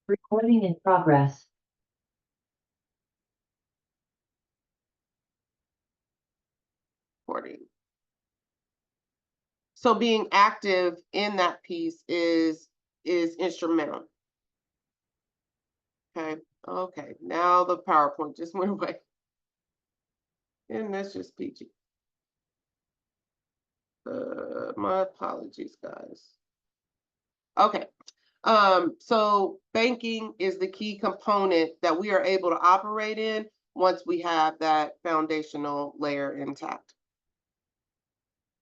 Recording in progress. Recording. So being active in that piece is instrumental. Okay, now the PowerPoint just went away. And that's just PG. My apologies, guys. Okay. So banking is the key component that we are able to operate in once we have that foundational layer intact.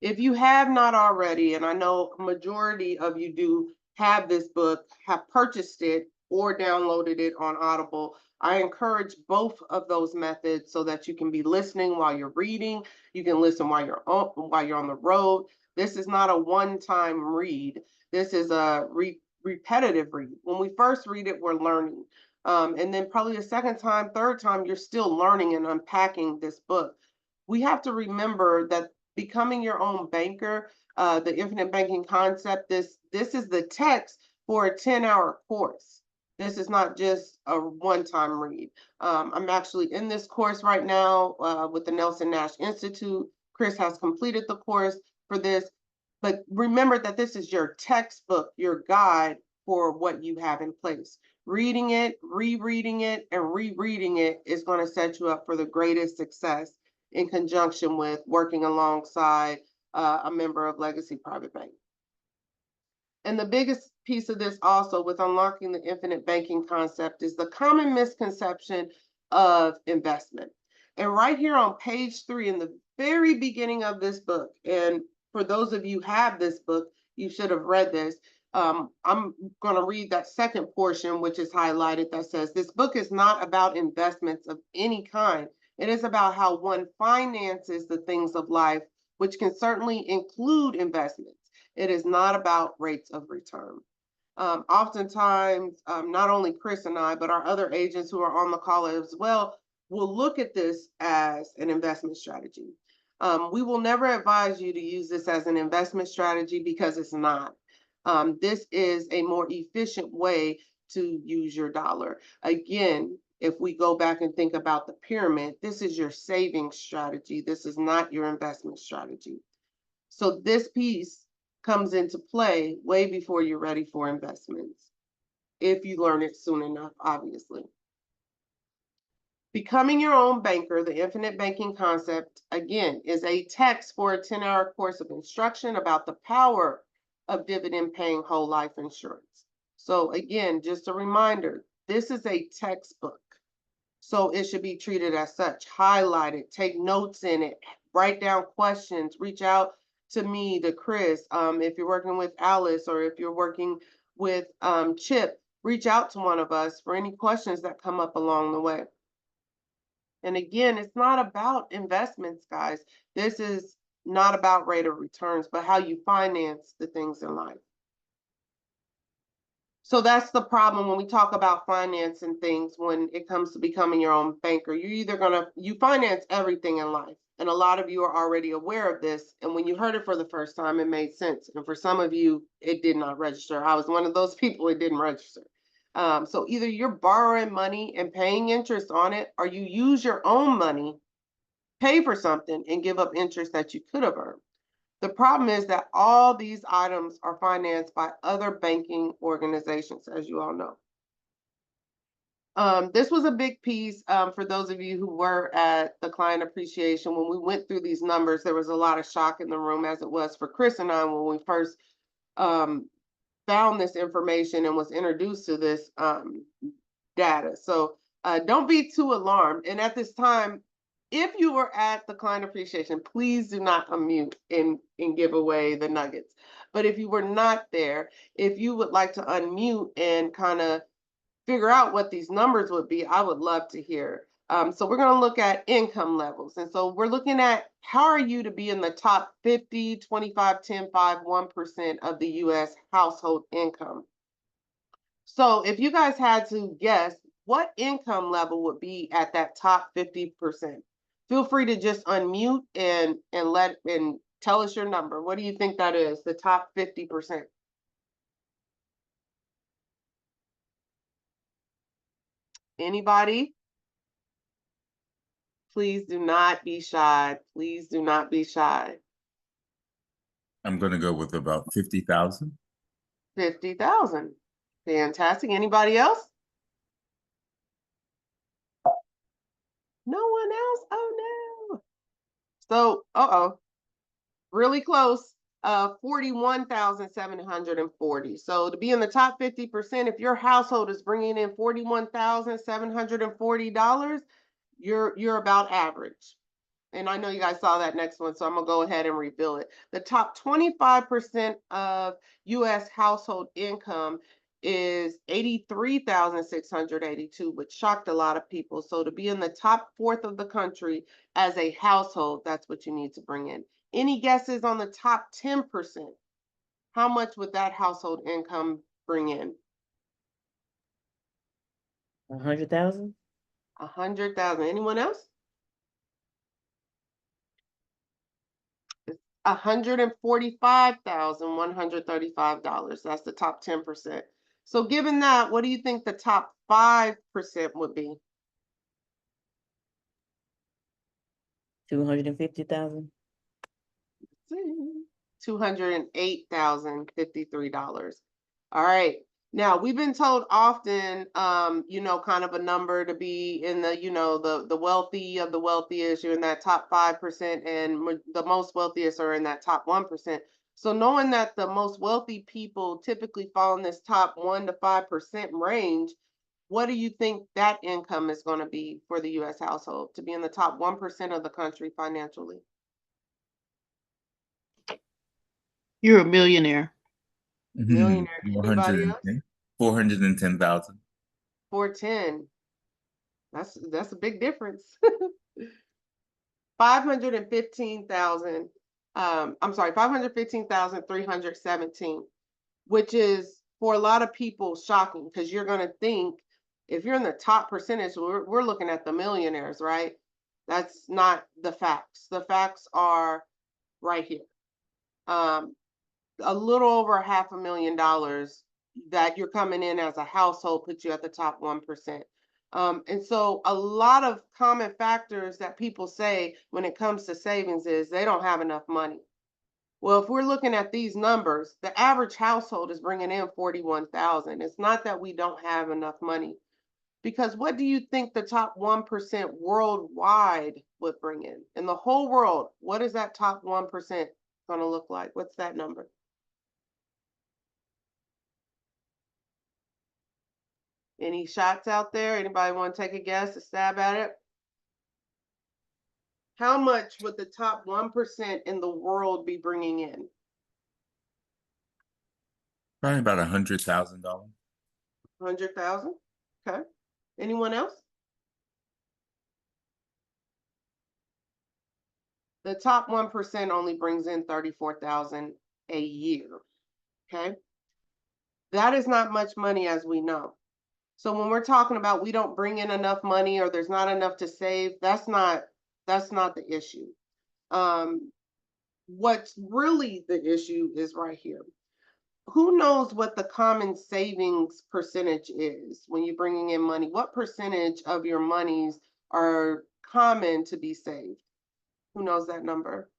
If you have not already, and I know a majority of you do have this book, have purchased it or downloaded it on Audible, I encourage both of those methods so that you can be listening while you're reading. You can listen while you're on the road. This is not a one-time read. This is a repetitive read. When we first read it, we're learning. And then probably a second time, third time, you're still learning and unpacking this book. We have to remember that becoming your own banker, the infinite banking concept, this is the text for a 10-hour course. This is not just a one-time read. I'm actually in this course right now with the Nelson Nash Institute. Chris has completed the course for this. But remember that this is your textbook, your guide for what you have in place. Reading it, rereading it, and rereading it is going to set you up for the greatest success in conjunction with working alongside a member of Legacy Private Bank. And the biggest piece of this also with unlocking the infinite banking concept is the common misconception of investment. And right here on page 3, in the very beginning of this book, and for those of you who have this book, you should have read this. I'm going to read that second portion, which is highlighted, that says, this book is not about investments of any kind. It is about how one finances the things of life, which can certainly include investments. It is not about rates of return. Oftentimes, not only Chris and I, but our other agents who are on the call as well, will look at this as an investment strategy. We will never advise you to use this as an investment strategy because it's not. This is a more efficient way to use your dollar. Again, if we go back and think about the pyramid, this is your saving strategy. This is not your investment strategy. So this piece comes into play way before you're ready for investments, if you learn it soon enough, obviously. Becoming your own banker, the infinite banking concept, again, is a text for a 10-hour course of instruction about the power of dividend-paying whole life insurance. So again, just a reminder, this is a textbook. So it should be treated as such. Highlight it, take notes in it, write down questions, reach out to me, to Chris. If you're working with Alice or if you're working with Chip, reach out to one of us for any questions that come up along the way. And again, it's not about investments, guys. This is not about rate of returns, but how you finance the things in life. So that's the problem when we talk about finance and things when it comes to becoming your own banker. You're either you finance everything in life. And a lot of you are already aware of this. And when you heard it for the first time, it made sense. And for some of you, it did not register. I was one of those people it didn't register. So either you're borrowing money and paying interest on it, or you use your own money, pay for something, and give up interest that you could have earned. The problem is that all these items are financed by other banking organizations, as you all know. This was a big piece for those of you who were at the client appreciation. When we went through these numbers, there was a lot of shock in the room, as it was for Chris and I when we first found this information and was introduced to this data. So don't be too alarmed. And at this time, if you were at the client appreciation, please do not unmute and give away the nuggets. But if you were not there, if you would like to unmute and kind of figure out what these numbers would be, I would love to hear. So we're going to look at income levels. And so we're looking at how are you to be in the top 50, 25, 10, 5, 1% of the US household income. So if you guys had to guess what income level would be at that top 50%, feel free to just unmute and tell us your number. What do you think that is, the top 50%? Anybody? Please do not be shy. Please do not be shy. I'm gonna go with about 50,000. 50,000. Fantastic. Anybody else? No one else? Oh no. So, really close. 41,740. So to be in the top 50%, if your household is bringing in $41,740, you're about average. And I know you guys saw that next one, so I'm gonna go ahead and reveal it. The top 25% of US household income is 83,682, which shocked a lot of people. So to be in the top fourth of the country as a household, that's what you need to bring in. Any guesses on the top 10%? How much would that household income bring in? 100,000. 100,000. Anyone else? $145,135. That's the top 10%. So given that, what do you think the top 5% would be? 250,000. $208,053. All right. Now we've been told often, kind of a number to be in the, the wealthy of the wealthiest, you're in that top 5%, and the most wealthiest are in that top 1%. So knowing that the most wealthy people typically fall in this top 1 to 5% range, what do you think that income is going to be for the U.S. household to be in the top 1% of the country financially? You're a millionaire. Millionaire. Anybody else? 410,000. 410. That's a big difference. 515,000. I'm sorry, 515,317, which is for a lot of people shocking, because you're going to think if you're in the top percentage, we're looking at the millionaires, right? That's not the facts. The facts are right here. A little over $500,000 that you're coming in as a household puts you at the top 1%. And so a lot of common factors that people say when it comes to savings is they don't have enough money. Well, if we're looking at these numbers, the average household is bringing in 41,000. It's not that we don't have enough money, because what do you think the top 1% worldwide would bring in? In the whole world, what is that top 1% going to look like? What's that number? Any shots out there? Anybody want to take a guess, a stab at it? How much would the top 1% in the world be bringing in? Probably about $100,000. 100,000? Okay. Anyone else? The top 1% only brings in 34,000 a year. Okay. That is not much money, as we know. So when we're talking about we don't bring in enough money or there's not enough to save, that's not the issue. What's really the issue is right here. Who knows what the common savings percentage is when you're bringing in money? What percentage of your monies are common to be saved? Who knows that number?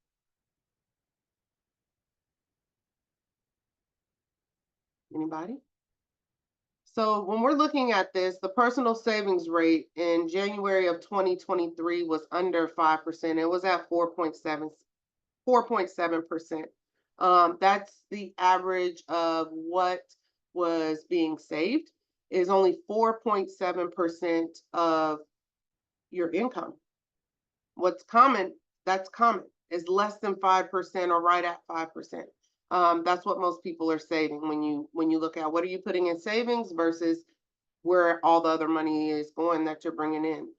Anybody? So when we're looking at this, the personal savings rate in January of 2023 was under 5%. It was at 4.7%. That's the average of what was being saved, is only 4.7% of your income. What's common, that's common, is less than 5% or right at 5%. That's what most people are saving when you look at what are you putting in savings versus where all the other money is going that you're bringing in.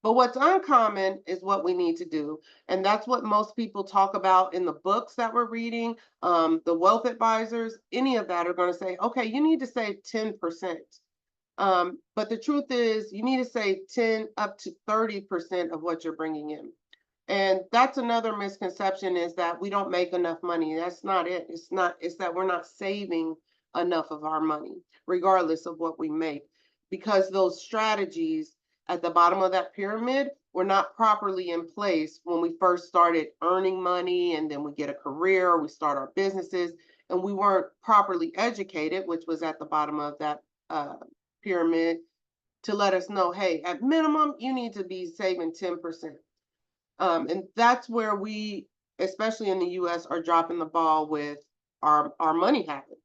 But what's uncommon is what we need to do. And that's what most people talk about in the books that we're reading. The wealth advisors, any of that are going to say, okay, you need to save 10%. But the truth is you need to save 10 up to 30% of what you're bringing in. And that's another misconception, is that we don't make enough money. That's not it. It's that we're not saving enough of our money, regardless of what we make. because those strategies at the bottom of that pyramid were not properly in place when we first started earning money, and then we get a career, or we start our businesses, and we weren't properly educated, which was at the bottom of that pyramid, to let us know, hey, at minimum, you need to be saving 10%. And that's where we, especially in the US, are dropping the ball with our money habits.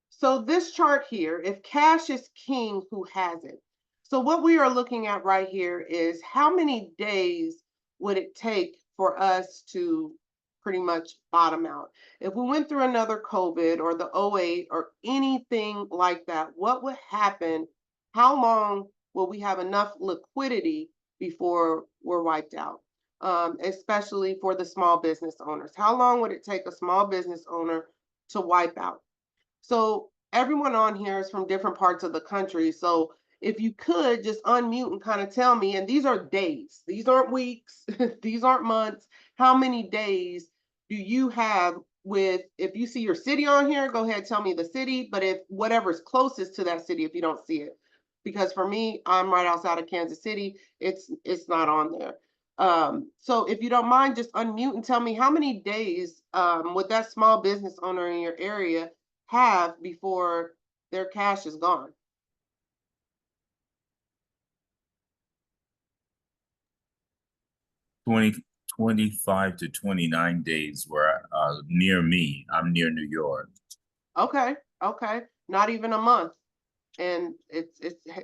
So this chart here, if cash is king, who has it? So what we are looking at right here is how many days would it take for us to pretty much bottom out? If we went through another COVID or the 08 or anything like that, what would happen? How long will we have enough liquidity before we're wiped out? Especially for the small business owners. How long would it take a small business owner to wipe out? So everyone on here is from different parts of the country. So if you could just unmute and kind of tell me, and these are days, these aren't weeks, these aren't months. How many days do you have with, if you see your city on here, go ahead, tell me the city, but if whatever's closest to that city, if you don't see it. Because for me, I'm right outside of Kansas City, it's not on there. So if you don't mind, just unmute and tell me how many days would that small business owner in your area have before their cash is gone? Twenty 25 to 29 days were near me. I'm near New York. Okay, not even a month, and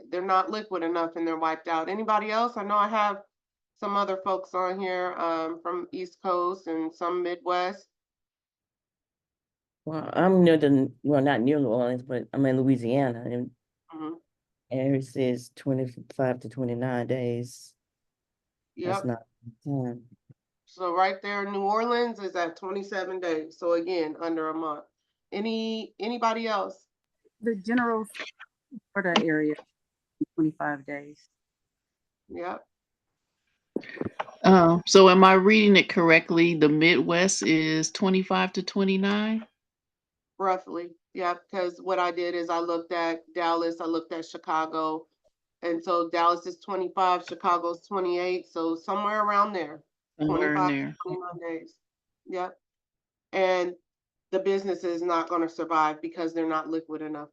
they're not liquid enough and they're wiped out. Anybody else? I know I have some other folks on here from East Coast and some Midwest. Well, I'm near well, not near New Orleans, but I'm in Louisiana, and Mhm. it says 25 to 29 days. That's Yep. not time. So right there, New Orleans is at 27 days. So again, under a month. Anybody else? The general Florida area, 25 days. Yep. So am I reading it correctly? The Midwest is 25 to 29? Roughly, yeah, because what I did is I looked at Dallas, I looked at Chicago, and so Dallas is 25, Chicago's 28, so somewhere around there, Somewhere in 25 there. to 29 days. Yep. And the business is not going to survive because they're not liquid enough.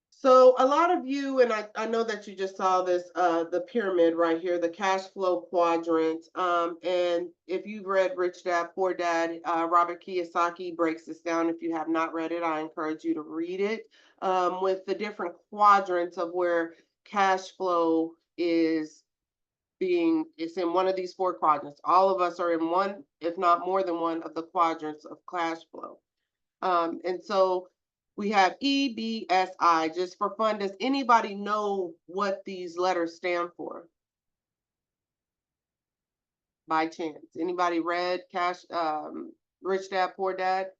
So a lot of you, and I know that you just saw this, the pyramid right here, the cash flow quadrant. And if you've read Rich Dad, Poor Dad, Robert Kiyosaki breaks this down. If you have not read it, I encourage you to read it, with the different quadrants of where cash flow is it's in one of these four quadrants. All of us are in one, if not more than one, of the quadrants of cash flow. And so we have E, B, S, I. Just for fun, does anybody know what these letters stand for? By chance, anybody read Rich Dad, Poor Dad?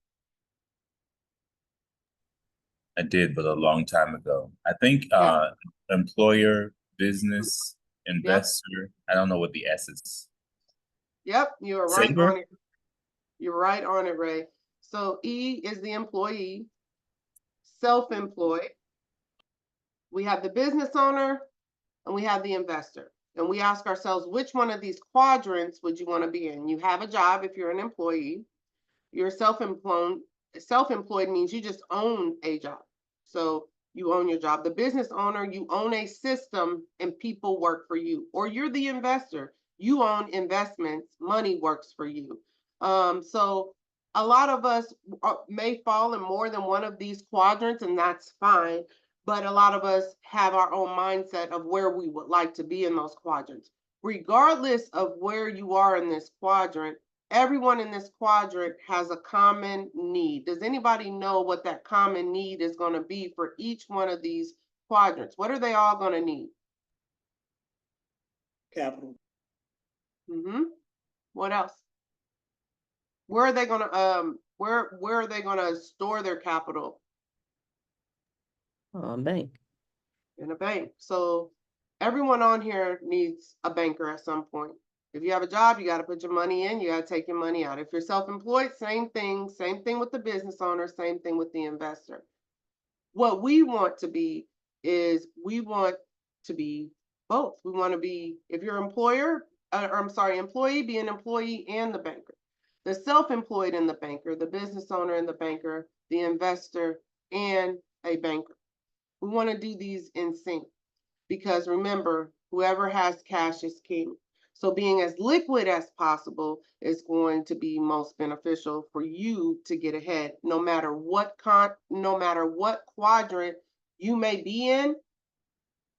I did, but a long time ago. I think Yeah. employer, business, investor. I don't know what the S is. Yep, you are right Saver? on it. You're right on it, Ray. So E is the employee, self-employed. We have the business owner, and we have the investor. And we ask ourselves, which one of these quadrants would you want to be in? You have a job if you're an employee. You're self-employed. Self-employed means you just own a job. So you own your job. The business owner, you own a system and people work for you. Or you're the investor. You own investments, money works for you. So a lot of us may fall in more than one of these quadrants, and that's fine. But a lot of us have our own mindset of where we would like to be in those quadrants. Regardless of where you are in this quadrant, everyone in this quadrant has a common need. Does anybody know what that common need is going to be for each one of these quadrants? What are they all going to need? Capital. What else? Where are they going to where are they going to store their capital? Bank. In a bank. So everyone on here needs a banker at some point. If you have a job, you got to put your money in, you got to take your money out. If you're self-employed, same thing with the business owner, same thing with the investor. What we want to be is we want to be both. We want to be, if you're employee, be an employee and the banker. The self-employed and the banker, the business owner and the banker, the investor and a banker. We want to do these in sync because remember, whoever has cash is king. So being as liquid as possible is going to be most beneficial for you to get ahead, no matter what quadrant you may be in.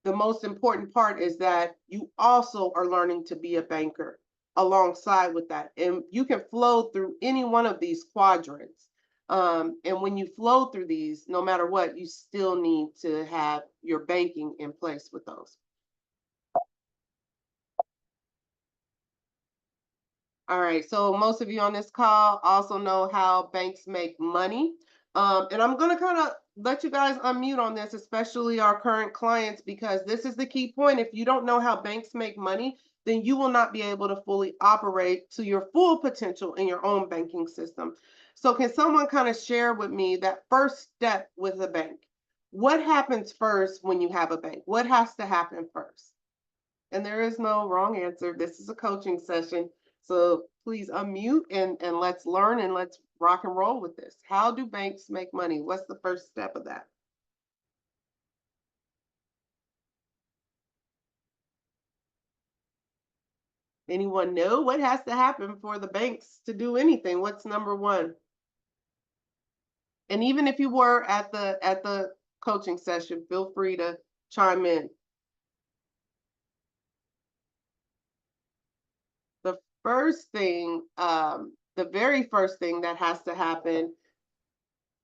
The most important part is that you also are learning to be a banker alongside with that. And you can flow through any one of these quadrants. And when you flow through these, no matter what, you still need to have your banking in place with those. All right, so most of you on this call also know how banks make money. And I'm gonna kind of let you guys unmute on this, especially our current clients, because this is the key point. If you don't know how banks make money, then you will not be able to fully operate to your full potential in your own banking system. So can someone kind of share with me that first step with a bank? What happens first when you have a bank? What has to happen first? And there is no wrong answer. This is a coaching session. So please unmute and let's learn and let's rock and roll with this. How do banks make money? What's the first step of that? Anyone know what has to happen for the banks to do anything? What's number one? And even if you were at the coaching session, feel free to chime in. The very first thing that has to happen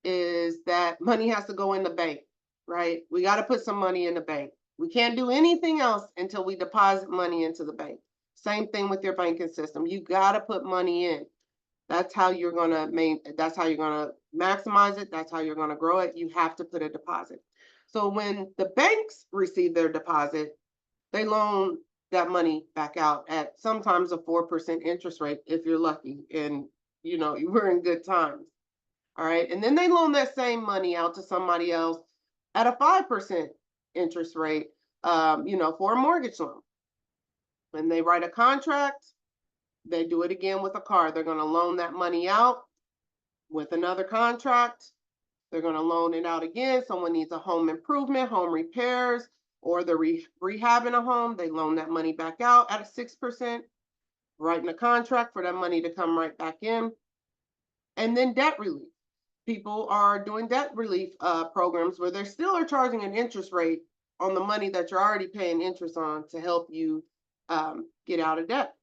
is that money has to go in the bank, right? We got to put some money in the bank. We can't do anything else until we deposit money into the bank. Same thing with your banking system. You got to put money in. That's how you're going to maximize it. That's how you're going to grow it. You have to put a deposit. So when the banks receive their deposit, they loan that money back out at sometimes a 4% interest rate if you're lucky and you were in good times. All right. And then they loan that same money out to somebody else at a 5% interest rate, for a mortgage loan. When they write a contract, they do it again with a car. They're going to loan that money out with another contract. They're going to loan it out again. Someone needs a home improvement, home repairs, or they're rehabbing a home. They loan that money back out at a 6%, writing a contract for that money to come right back in. And then debt relief. People are doing debt relief programs where they still are charging an interest rate on the money that you're already paying interest on to help you get out of debt.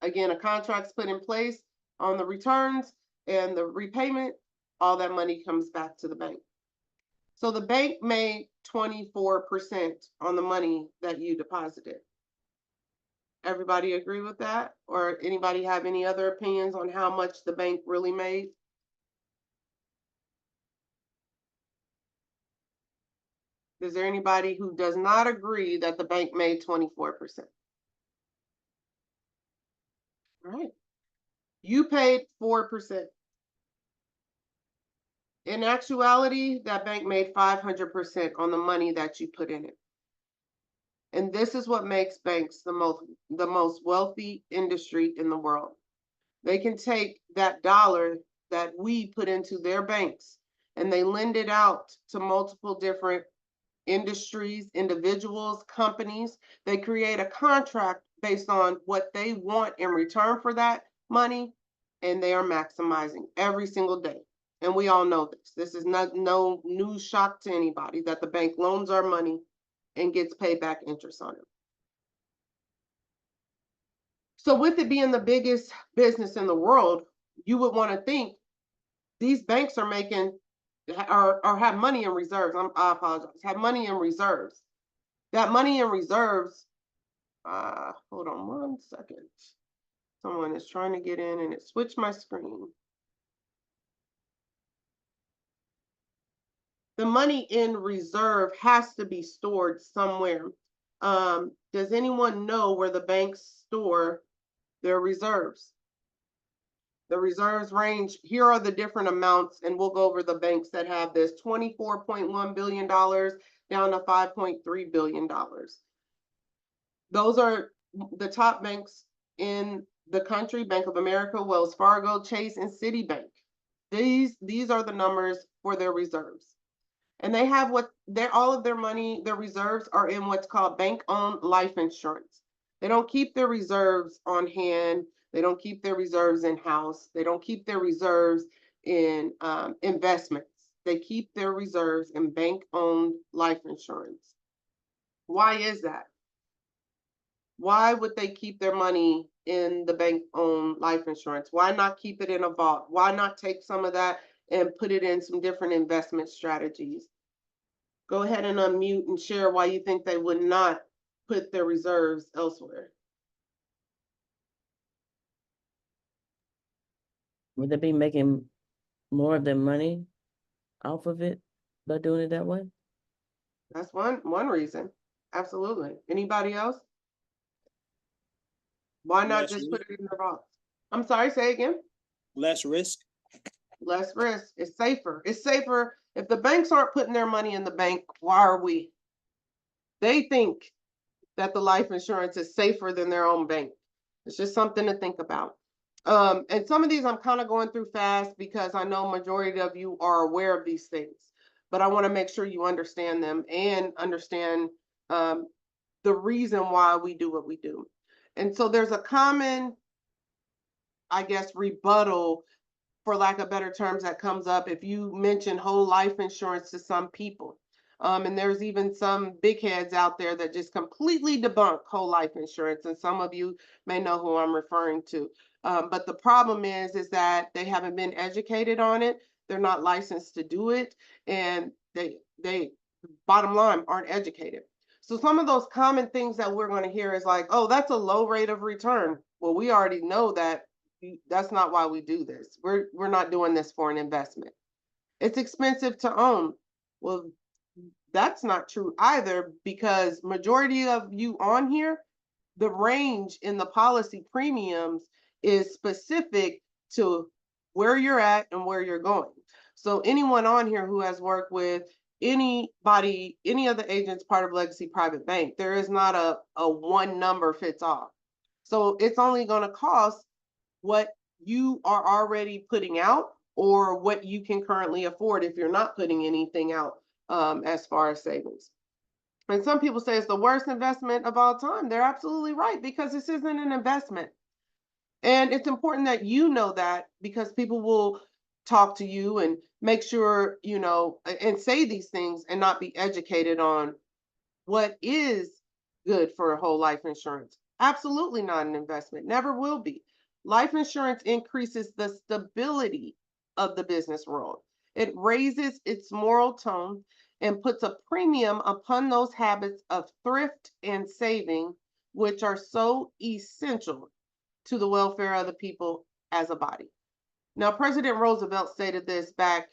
Again, a contract's put in place on the returns and the repayment, all that money comes back to the bank. So the bank made 24% on the money that you deposited. Everybody agree with that? Or anybody have any other opinions on how much the bank really made? Is there anybody who does not agree that the bank made 24%? All right. You paid 4%. In actuality, that bank made 500% on the money that you put in it. And this is what makes banks the most wealthy industry in the world. They can take that dollar that we put into their banks and they lend it out to multiple different industries, individuals, companies. They create a contract based on what they want in return for that money, and they are maximizing every single day. And we all know this. This is no new shock to anybody that the bank loans our money and gets paid back interest on it. So with it being the biggest business in the world, you would want to think these banks are making or have money in reserves. I apologize. Have money in reserves. That money in reserves. Hold on 1 second. Someone is trying to get in and it switched my screen. The money in reserve has to be stored somewhere. Does anyone know where the banks store their reserves. The reserves range, here are the different amounts, and we'll go over the banks that have this, $24.1 billion down to $5.3 billion. Those are the top banks in the country: Bank of America, Wells Fargo, Chase, and Citibank. These are the numbers for their reserves. And they have all of their money, their reserves are in what's called bank-owned life insurance. They don't keep their reserves on hand. They don't keep their reserves in-house. They don't keep their reserves in investments. They keep their reserves in bank-owned life insurance. Why is that? Why would they keep their money in the bank-owned life insurance? Why not keep it in a vault? Why not take some of that and put it in some different investment strategies? Go ahead and unmute and share why you think they would not put their reserves elsewhere. Would they be making more of their money off of it by doing it that way? That's one reason. Absolutely. Anybody else? Why not Less just put risk. it in the vault? I'm sorry, say again. Less risk. Less risk. It's safer. It's safer. If the banks aren't putting their money in the bank, why are we? They think that the life insurance is safer than their own bank. It's just something to think about. And some of these I'm kind of going through fast because I know majority of you are aware of these things, but I want to make sure you understand them and understand the reason why we do what we do. And so there's a common, I guess, rebuttal, for lack of better terms, that comes up if you mention whole life insurance to some people. And there's even some big heads out there that just completely debunk whole life insurance. And some of you may know who I'm referring to. But the problem is that they haven't been educated on it. They're not licensed to do it. And they bottom line, aren't educated. So some of those common things that we're going to hear is like, oh, that's a low rate of return. Well, we already know that that's not why we do this. We're not doing this for an investment. It's expensive to own. Well, that's not true either, because majority of you on here, the range in the policy premiums is specific to where you're at and where you're going. So anyone on here who has worked with anybody, any of the agents part of Legacy Private Bank, there is not a one number fits all. So it's only going to cost what you are already putting out or what you can currently afford if you're not putting anything out as far as savings. And some people say it's the worst investment of all time. They're absolutely right, because this isn't an investment. And it's important that you know that, because people will talk to you and make sure, you know, and say these things and not be educated on what is good for a whole life insurance. Absolutely not an investment, never will be. Life insurance increases the stability of the business world. It raises its moral tone and puts a premium upon those habits of thrift and saving, which are so essential to the welfare of the people as a body. Now, President Roosevelt stated this back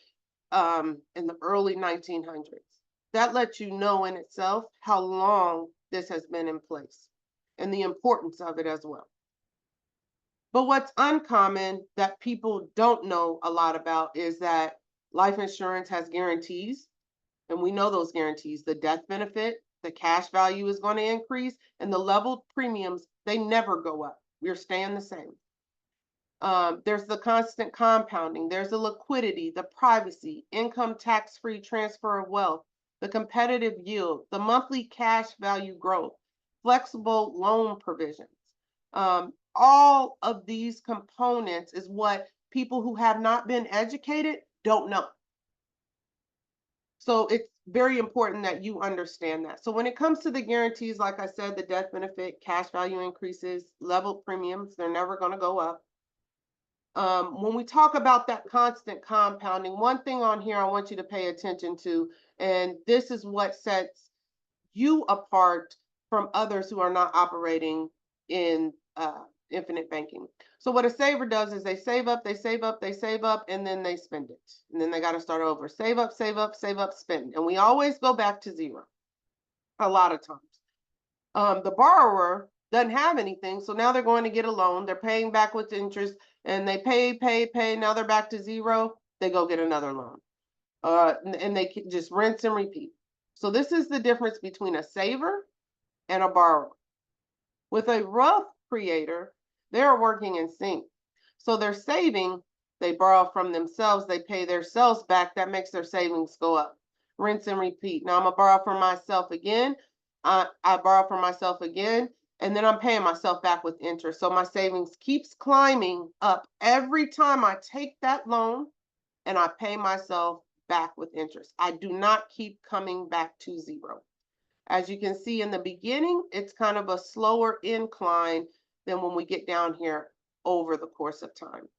in the early 1900s. That lets you know in itself how long this has been in place and the importance of it as well. But what's uncommon that people don't know a lot about is that life insurance has guarantees. And we know those guarantees: the death benefit, the cash value is going to increase, and the level premiums, they never go up. We're staying the same. There's the constant compounding, there's the liquidity, the privacy, income tax-free transfer of wealth, the competitive yield, the monthly cash value growth, flexible loan provisions. All of these components is what people who have not been educated don't know. So it's very important that you understand that. So when it comes to the guarantees, like I said, the death benefit, cash value increases, level premiums, they're never going to go up. When we talk about that constant compounding, one thing on here I want you to pay attention to, and this is what sets you apart from others who are not operating in infinite banking. So what a saver does is they save up, they save up, they save up, and then they spend it. And then they got to start over. Save up, save up, save up, spend. And we always go back to zero a lot of times. The borrower doesn't have anything, so now they're going to get a loan, they're paying back with interest, and they pay, now they're back to zero, they go get another loan. And they can just rinse and repeat. So this is the difference between a saver and a borrower. With a Roth creator, they're working in sync. So they're saving, they borrow from themselves, they pay themselves back, that makes their savings go up. Rinse and repeat. Now I'm gonna borrow from myself again. I borrow from myself again, and then I'm paying myself back with interest. So my savings keeps climbing up every time I take that loan and I pay myself back with interest. I do not keep coming back to zero. As you can see in the beginning, it's kind of a slower incline than when we get down here over the course of time.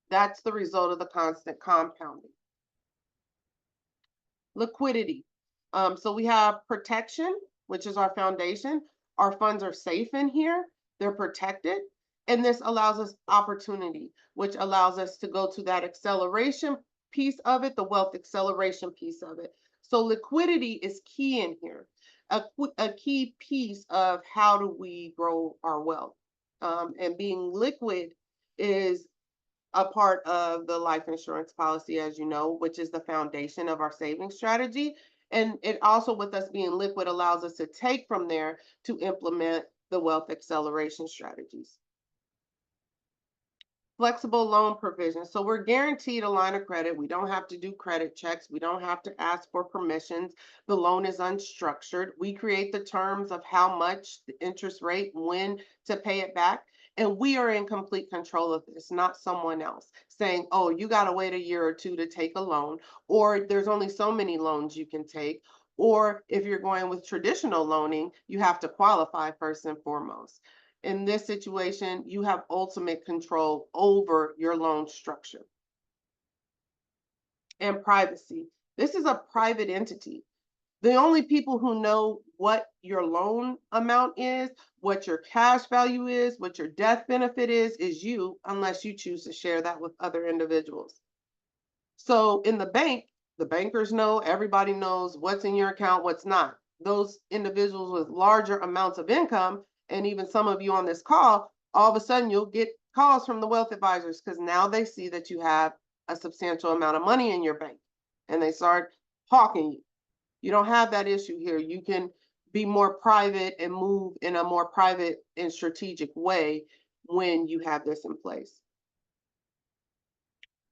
That's the result of the constant compounding. Liquidity. So we have protection, which is our foundation. Our funds are safe in here, they're protected. And this allows us opportunity, which allows us to go to that acceleration piece of it, the wealth acceleration piece of it. So liquidity is key in here, a key piece of how do we grow our wealth. And being liquid is a part of the life insurance policy, as you know, which is the foundation of our savings strategy. And it also, with us being liquid, allows us to take from there to implement the wealth acceleration strategies. Flexible loan provision. So we're guaranteed a line of credit. We don't have to do credit checks. We don't have to ask for permissions. The loan is unstructured. We create the terms of how much, the interest rate, when to pay it back. And we are in complete control of this, not someone else saying, oh, you got to wait a year or two to take a loan, or there's only so many loans you can take. Or if you're going with traditional loaning, you have to qualify first and foremost. In this situation, you have ultimate control over your loan structure. And privacy. This is a private entity. The only people who know what your loan amount is, what your cash value is, what your death benefit is you, unless you choose to share that with other individuals. So in the bank, the bankers know, everybody knows what's in your account, what's not. Those individuals with larger amounts of income, and even some of you on this call, all of a sudden you'll get calls from the wealth advisors because now they see that you have a substantial amount of money in your bank and they start hawking you. You don't have that issue here. You can be more private and move in a more private and strategic way when you have this in place.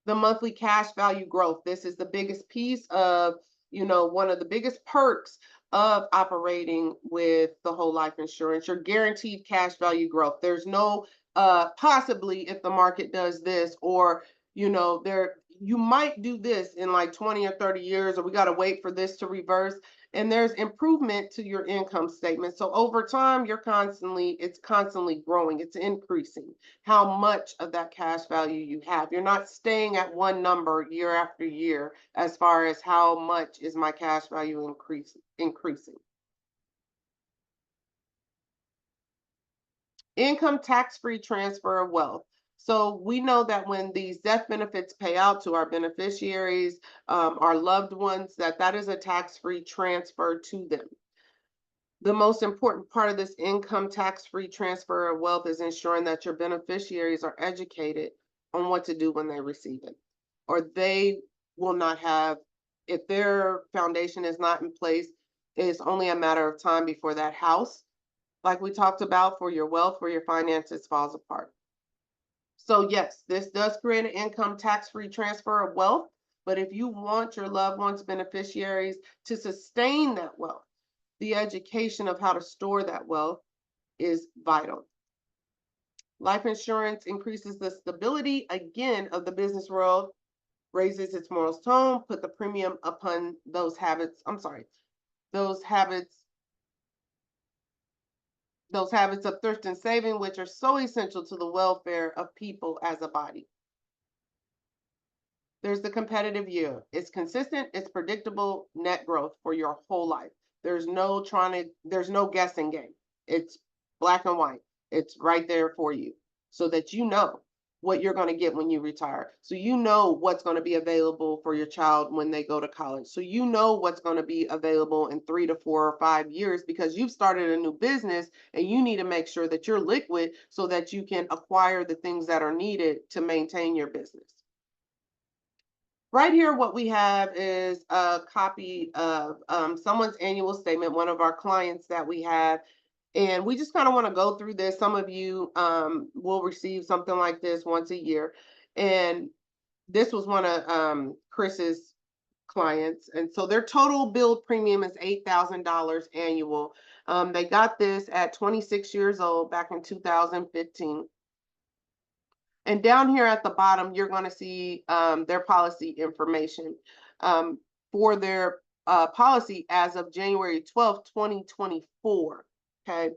The monthly cash value growth. This is the biggest piece of, one of the biggest perks of operating with the whole life insurance, your guaranteed cash value growth. There's no possibly if the market does this, or you might do this in like 20 or 30 years, or we got to wait for this to reverse. And there's improvement to your income statement. So over time, it's constantly growing. It's increasing how much of that cash value you have. You're not staying at one number year after year as far as how much is my cash value increasing. Income tax-free transfer of wealth. So we know that when these death benefits pay out to our beneficiaries, our loved ones, that is a tax-free transfer to them. The most important part of this income tax-free transfer of wealth is ensuring that your beneficiaries are educated on what to do when they receive it, or they will not have, if their foundation is not in place, it's only a matter of time before that house, like we talked about, for your wealth, for your finances, falls apart. So yes, this does create an income tax-free transfer of wealth, but if you want your loved ones, beneficiaries, to sustain that wealth, the education of how to store that wealth is vital. Life insurance increases the stability, again, of the business world, raises its moral tone, put the premium upon those habits of thrift and saving, which are so essential to the welfare of people as a body. There's the competitive yield. It's consistent, it's predictable net growth for your whole life. There's no guessing game. It's black and white. It's right there for you so that you know what you're going to get when you retire. So you know what's going to be available for your child when they go to college. So you know what's going to be available in 3 to 4 or 5 years because you've started a new business and you need to make sure that you're liquid so that you can acquire the things that are needed to maintain your business. Right here, what we have is a copy of someone's annual statement, one of our clients that we have. And we just kind of want to go through this. Some of you will receive something like this once a year. And this was one of Chris's clients. And so their total billed premium is $8,000 annual. They got this at 26 years old back in 2015. And down here at the bottom, you're going to see their policy information for their policy as of January 12th, 2024. Okay.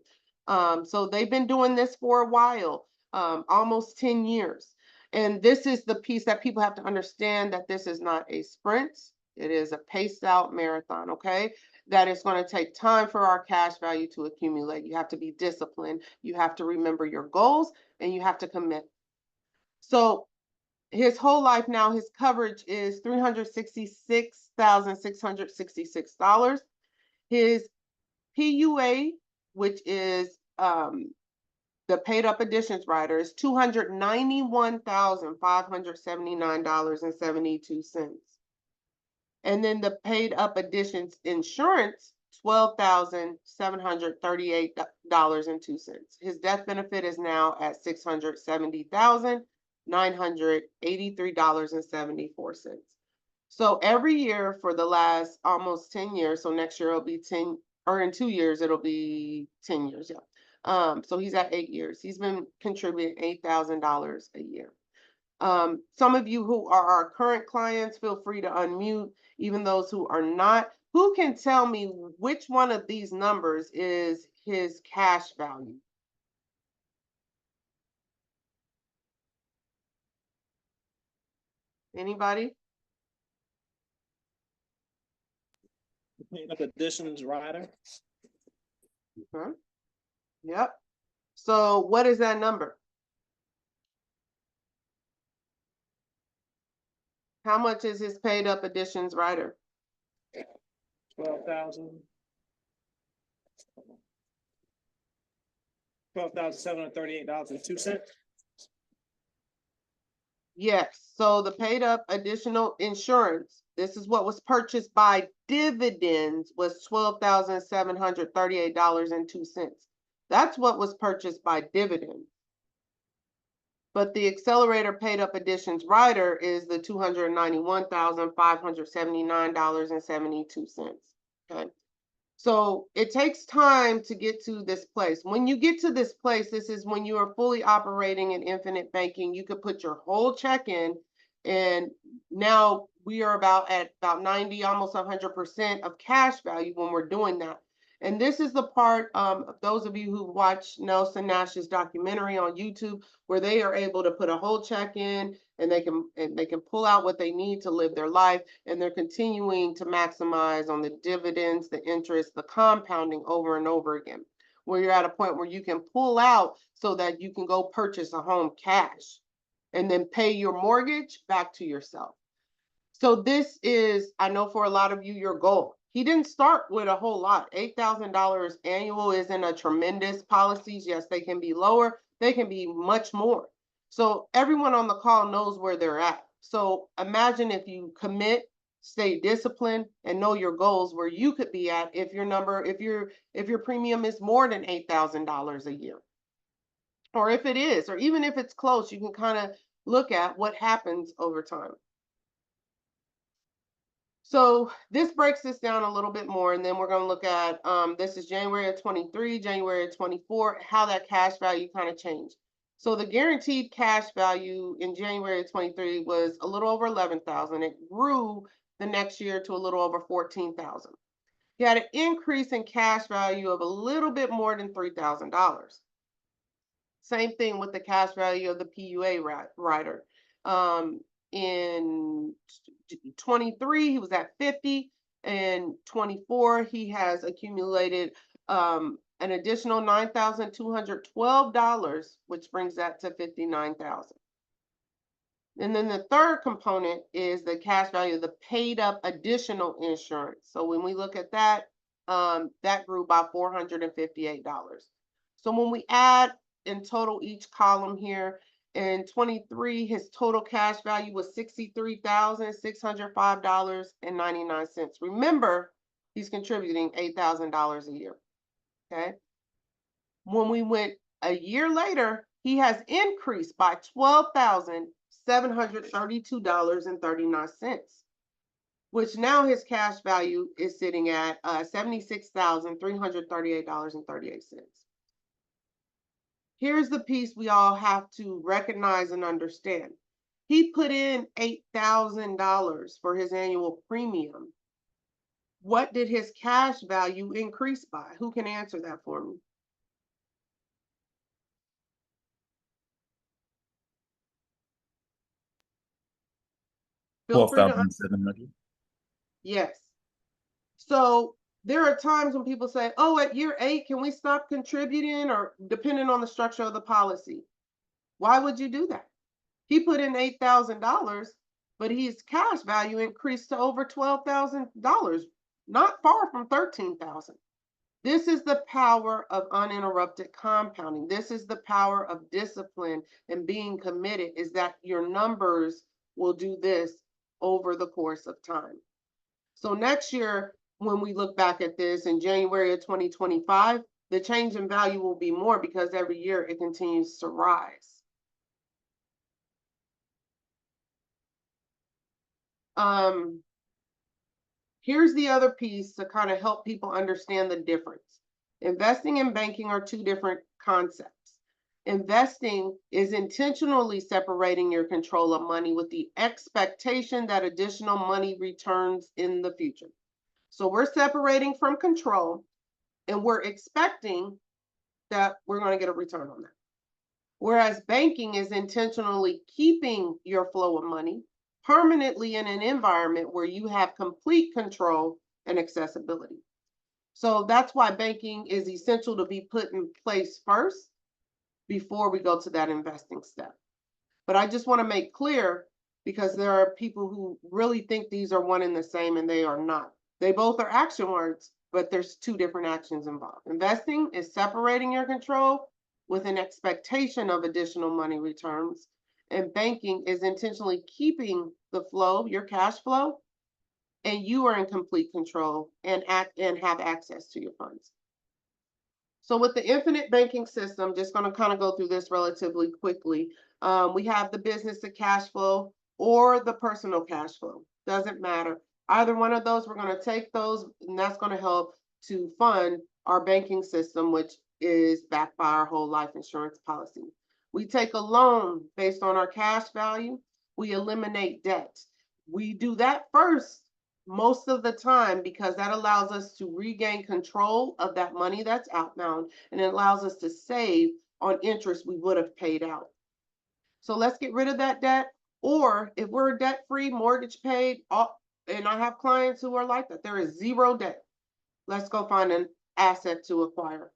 So they've been doing this for a while, almost 10 years. And this is the piece that people have to understand, that this is not a sprint. It is a paced out marathon. Okay. That it's going to take time for our cash value to accumulate. You have to be disciplined. You have to remember your goals and you have to commit. So his whole life now, his coverage is $366,666. His PUA, which is the paid up additions rider, is $291,579.72. And then the paid up additions insurance, $12,738.02. His death benefit is now at $670,983.74. So every year for the last almost 10 years, so next year it'll be 10, or in 2 years, it'll be 10 years. Yeah. So he's at 8 years. He's been contributing $8,000 a year. Some of you who are our current clients, feel free to unmute. Even those who are not, who can tell me which one of these numbers is his cash value? Anybody? Paid up additions rider. Okay. Yep. So what is that number? How much is his paid up additions rider? 12,000. $12,738.02. Yes. So the paid up additional insurance, this is what was purchased by dividends, was $12,738.02. That's what was purchased by dividends. But the accelerator paid up additions rider is the $291,579.72. Okay. So it takes time to get to this place. When you get to this place, this is when you are fully operating in infinite banking. You could put your whole check in, and now we are at about 90, almost 100% of cash value when we're doing that. And this is the part of those of you who watch Nelson Nash's documentary on YouTube, where they are able to put a whole check in and they can pull out what they need to live their life, and they're continuing to maximize on the dividends, the interest, the compounding over and over again, where you're at a point where you can pull out so that you can go purchase a home cash and then pay your mortgage back to yourself. So this is, I know for a lot of you, your goal. He didn't start with a whole lot. $8,000 annual isn't a tremendous policies. Yes, they can be lower. They can be much more. So everyone on the call knows where they're at. So imagine if you commit, stay disciplined, and know your goals, where you could be at if your premium is more than $8,000 a year. Or if it is, or even if it's close, you can kind of look at what happens over time. So this breaks this down a little bit more, and then we're going to look at, this is January of 23, January of 24, how that cash value kind of changed. So the guaranteed cash value in January of 23 was a little over 11,000. It grew the next year to a little over 14,000. He had an increase in cash value of a little bit more than $3,000. Same thing with the cash value of the PUA rider. In 23, he was at 50. In 24, he has accumulated an additional $9,212, which brings that to $59,000. And then the third component is the cash value of the paid up additional insurance. So when we look at that, that grew by $458. So when we add in total each column here, in 23, his total cash value was $63,605.99. Remember, he's contributing $8,000 a year. Okay. When we went a year later, he has increased by $12,732.39, which now his cash value is sitting at $76,338.38. Here's the piece we all have to recognize and understand. He put in $8,000 for his annual premium. What did his cash value increase by? Who can answer that for me? Feel free to 12,700. Yes. So there are times when people say, oh, at year 8, can we stop contributing, or depending on the structure of the policy? Why would you do that? He put in $8,000, but his cash value increased to over $12,000, not far from $13,000. This is the power of uninterrupted compounding. This is the power of discipline and being committed, is that your numbers will do this over the course of time. So next year, when we look back at this in January of 2025, the change in value will be more because every year it continues to rise. Here's the other piece to kind of help people understand the difference. Investing and banking are two different concepts. Investing is intentionally separating your control of money with the expectation that additional money returns in the future. So we're separating from control, and we're expecting that we're going to get a return on that. Whereas banking is intentionally keeping your flow of money permanently in an environment where you have complete control and accessibility. So that's why banking is essential to be put in place first before we go to that investing step. But I just want to make clear, because there are people who really think these are one and the same, and they are not. They both are action words, but there's two different actions involved. Investing is separating your control with an expectation of additional money returns, and banking is intentionally keeping the flow, your cash flow, and you are in complete control and have access to your funds. So with the infinite banking system, just going to kind of go through this relatively quickly. We have the business to cash flow or the personal cash flow. Doesn't matter. Either one of those, we're going to take those, and that's going to help to fund our banking system, which is backed by our whole life insurance policy. We take a loan based on our cash value. We eliminate debt. We do that first most of the time because that allows us to regain control of that money that's outbound, and it allows us to save on interest we would have paid out. So let's get rid of that debt. Or if we're debt-free, mortgage paid, and I have clients who are like that, there is zero debt. Let's go find an asset to acquire.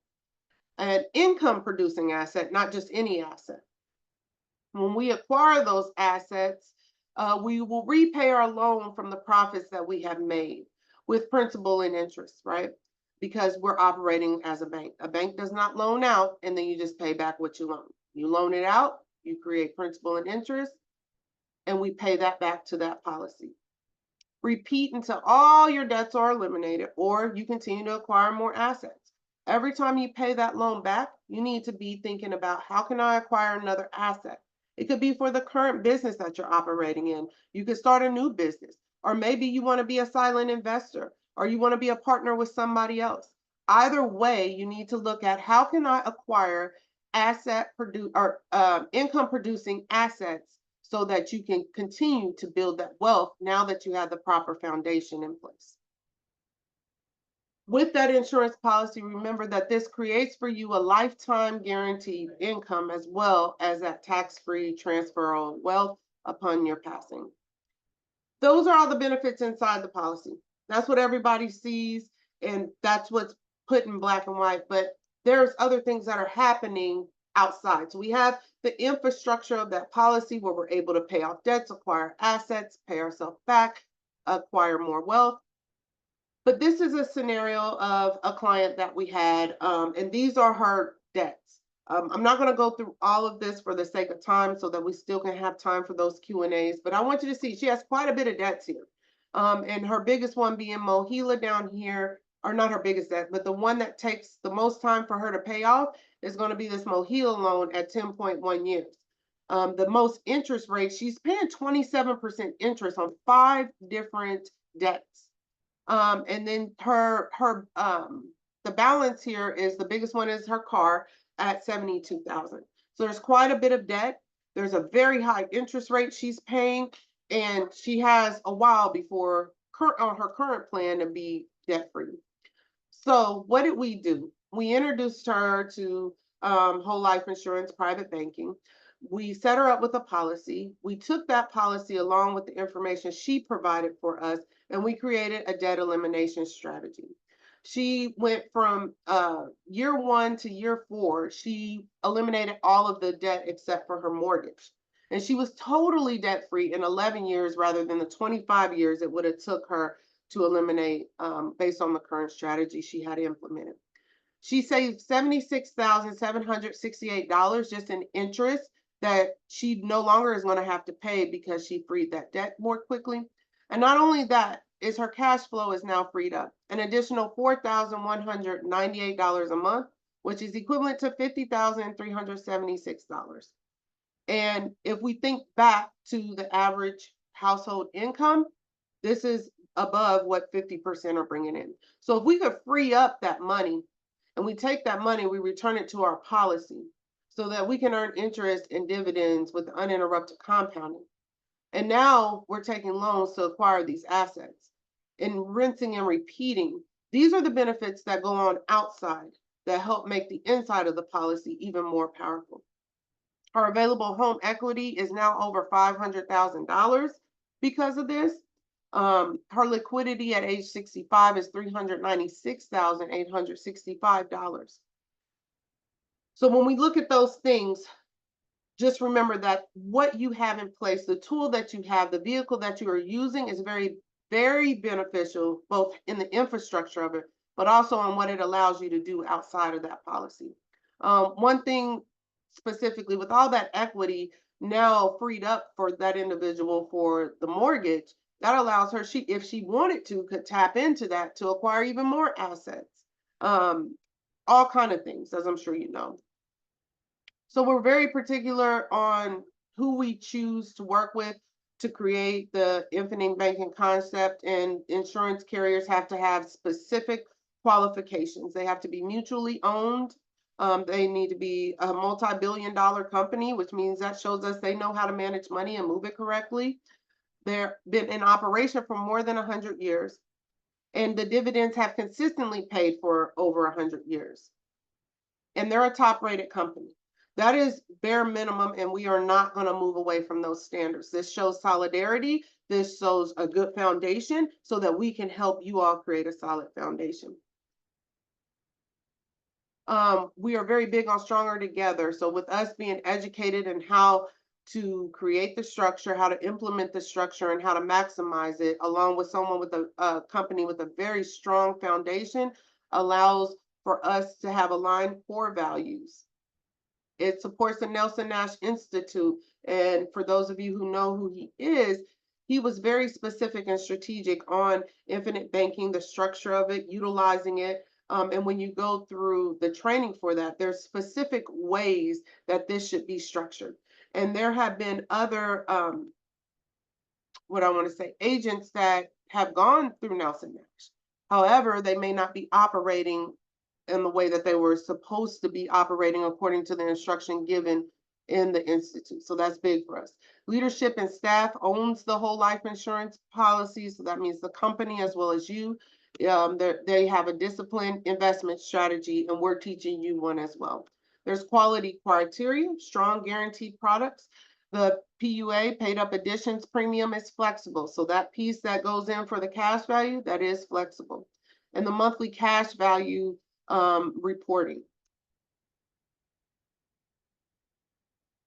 An income producing asset, not just any asset. When we acquire those assets, we will repay our loan from the profits that we have made with principal and interest, right? Because we're operating as a bank. A bank does not loan out and then you just pay back what you loan. You loan it out, you create principal and interest, and we pay that back to that policy. Repeat until all your debts are eliminated, or you continue to acquire more assets. Every time you pay that loan back, you need to be thinking about, how can I acquire another asset? It could be for the current business that you're operating in. You could start a new business, or maybe you want to be a silent investor, or you want to be a partner with somebody else. Either way, you need to look at, how can I acquire income producing assets so that you can continue to build that wealth now that you have the proper foundation in place. With that insurance policy, remember that this creates for you a lifetime guaranteed income, as well as that tax-free transfer of wealth upon your passing. Those are all the benefits inside the policy. That's what everybody sees, and that's what's put in black and white, but there's other things that are happening outside. So we have the infrastructure of that policy where we're able to pay off debts, acquire assets, pay ourselves back, acquire more wealth. But this is a scenario of a client that we had, and these are her debts. I'm not going to go through all of this for the sake of time so that we still can have time for those Q&As, but I want you to see she has quite a bit of debts here. And her biggest one being Mohila down here, or not her biggest debt, but the one that takes the most time for her to pay off is going to be this Mohila loan at 10.1 years. The most interest rate, she's paying 27% interest on 5 different debts. And then the balance here is the biggest one is her car at 72,000. So there's quite a bit of debt. There's a very high interest rate she's paying, and she has a while before on her current plan to be debt free. So what did we do? We introduced her to whole life insurance, private banking. We set her up with a policy. We took that policy along with the information she provided for us, and we created a debt elimination strategy. She went from year 1 to year 4. She eliminated all of the debt except for her mortgage. And she was totally debt free in 11 years rather than the 25 years it would have took her to eliminate based on the current strategy she had implemented. She saved $76,768 just in interest that she no longer is going to have to pay because she freed that debt more quickly. And not only that, is her cash flow is now freed up, an additional $4,198 a month, which is equivalent to $50,376. And if we think back to the average household income, this is above what 50% are bringing in. So if we could free up that money and we take that money, we return it to our policy so that we can earn interest and dividends with uninterrupted compounding. And now we're taking loans to acquire these assets and rinsing and repeating. These are the benefits that go on outside that help make the inside of the policy even more powerful. Her available home equity is now over $500,000 because of this. Her liquidity at age 65 is $396,865. So when we look at those things, just remember that what you have in place, the tool that you have, the vehicle that you are using is very, very beneficial, both in the infrastructure of it, but also on what it allows you to do outside of that policy. One thing specifically, with all that equity now freed up for that individual for the mortgage, that allows her, if she wanted to, could tap into that to acquire even more assets. All kind of things, as I'm sure you know. So we're very particular on who we choose to work with to create the infinite banking concept, and insurance carriers have to have specific qualifications. They have to be mutually owned. They need to be a multi-billion-dollar company, which means that shows us they know how to manage money and move it correctly. They've been in operation for more than 100 years, and the dividends have consistently paid for over 100 years. And they're a top-rated company. That is bare minimum, and we are not going to move away from those standards. This shows solidarity. This shows a good foundation so that we can help you all create a solid foundation. We are very big on stronger together. So with us being educated in how to create the structure, how to implement the structure, and how to maximize it, along with someone with a company with a very strong foundation, allows for us to have aligned core values. It supports the Nelson Nash Institute. And for those of you who know who he is, he was very specific and strategic on infinite banking, the structure of it, utilizing it. And when you go through the training for that, there's specific ways that this should be structured. And there have been other, agents that have gone through Nelson Nash. However, they may not be operating in the way that they were supposed to be operating according to the instruction given in the Institute. So that's big for us. Leadership and staff owns the whole life insurance policy. So that means the company as well as you. They have a disciplined investment strategy, and we're teaching you one as well. There's quality criteria, strong guaranteed products. The PUA, paid up additions premium, is flexible. So that piece that goes in for the cash value, that is flexible. And the monthly cash value reporting.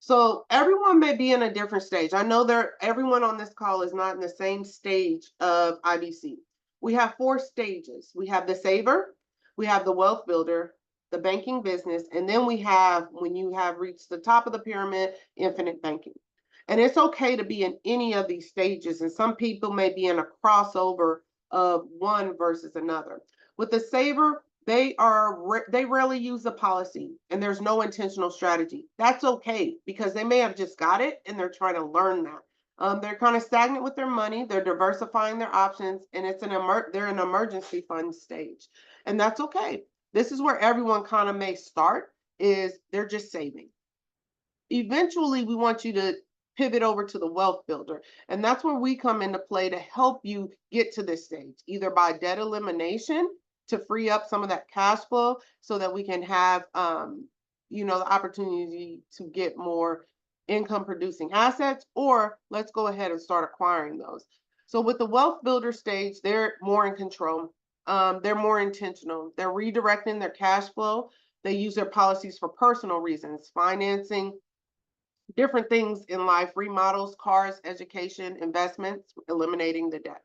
So everyone may be in a different stage. I know everyone on this call is not in the same stage of IBC. We have 4 stages. We have the saver, we have the wealth builder, the banking business, and then we have, when you have reached the top of the pyramid, infinite banking. And it's okay to be in any of these stages. And some people may be in a crossover of one versus another. With the saver, they rarely use the policy and there's no intentional strategy. That's okay because they may have just got it and they're trying to learn that. They're kind of stagnant with their money. They're diversifying their options, and they're in emergency fund stage, and that's okay. This is where everyone kind of may start. Is they're just saving. Eventually, we want you to pivot over to the wealth builder, and that's where we come into play to help you get to this stage, either by debt elimination to free up some of that cash flow so that we can have the opportunity to get more income producing assets, or let's go ahead and start acquiring those. So with the wealth builder stage, they're more in control. They're more intentional. They're redirecting their cash flow. They use their policies for personal reasons, financing, different things in life, remodels, cars, education, investments, eliminating the debt.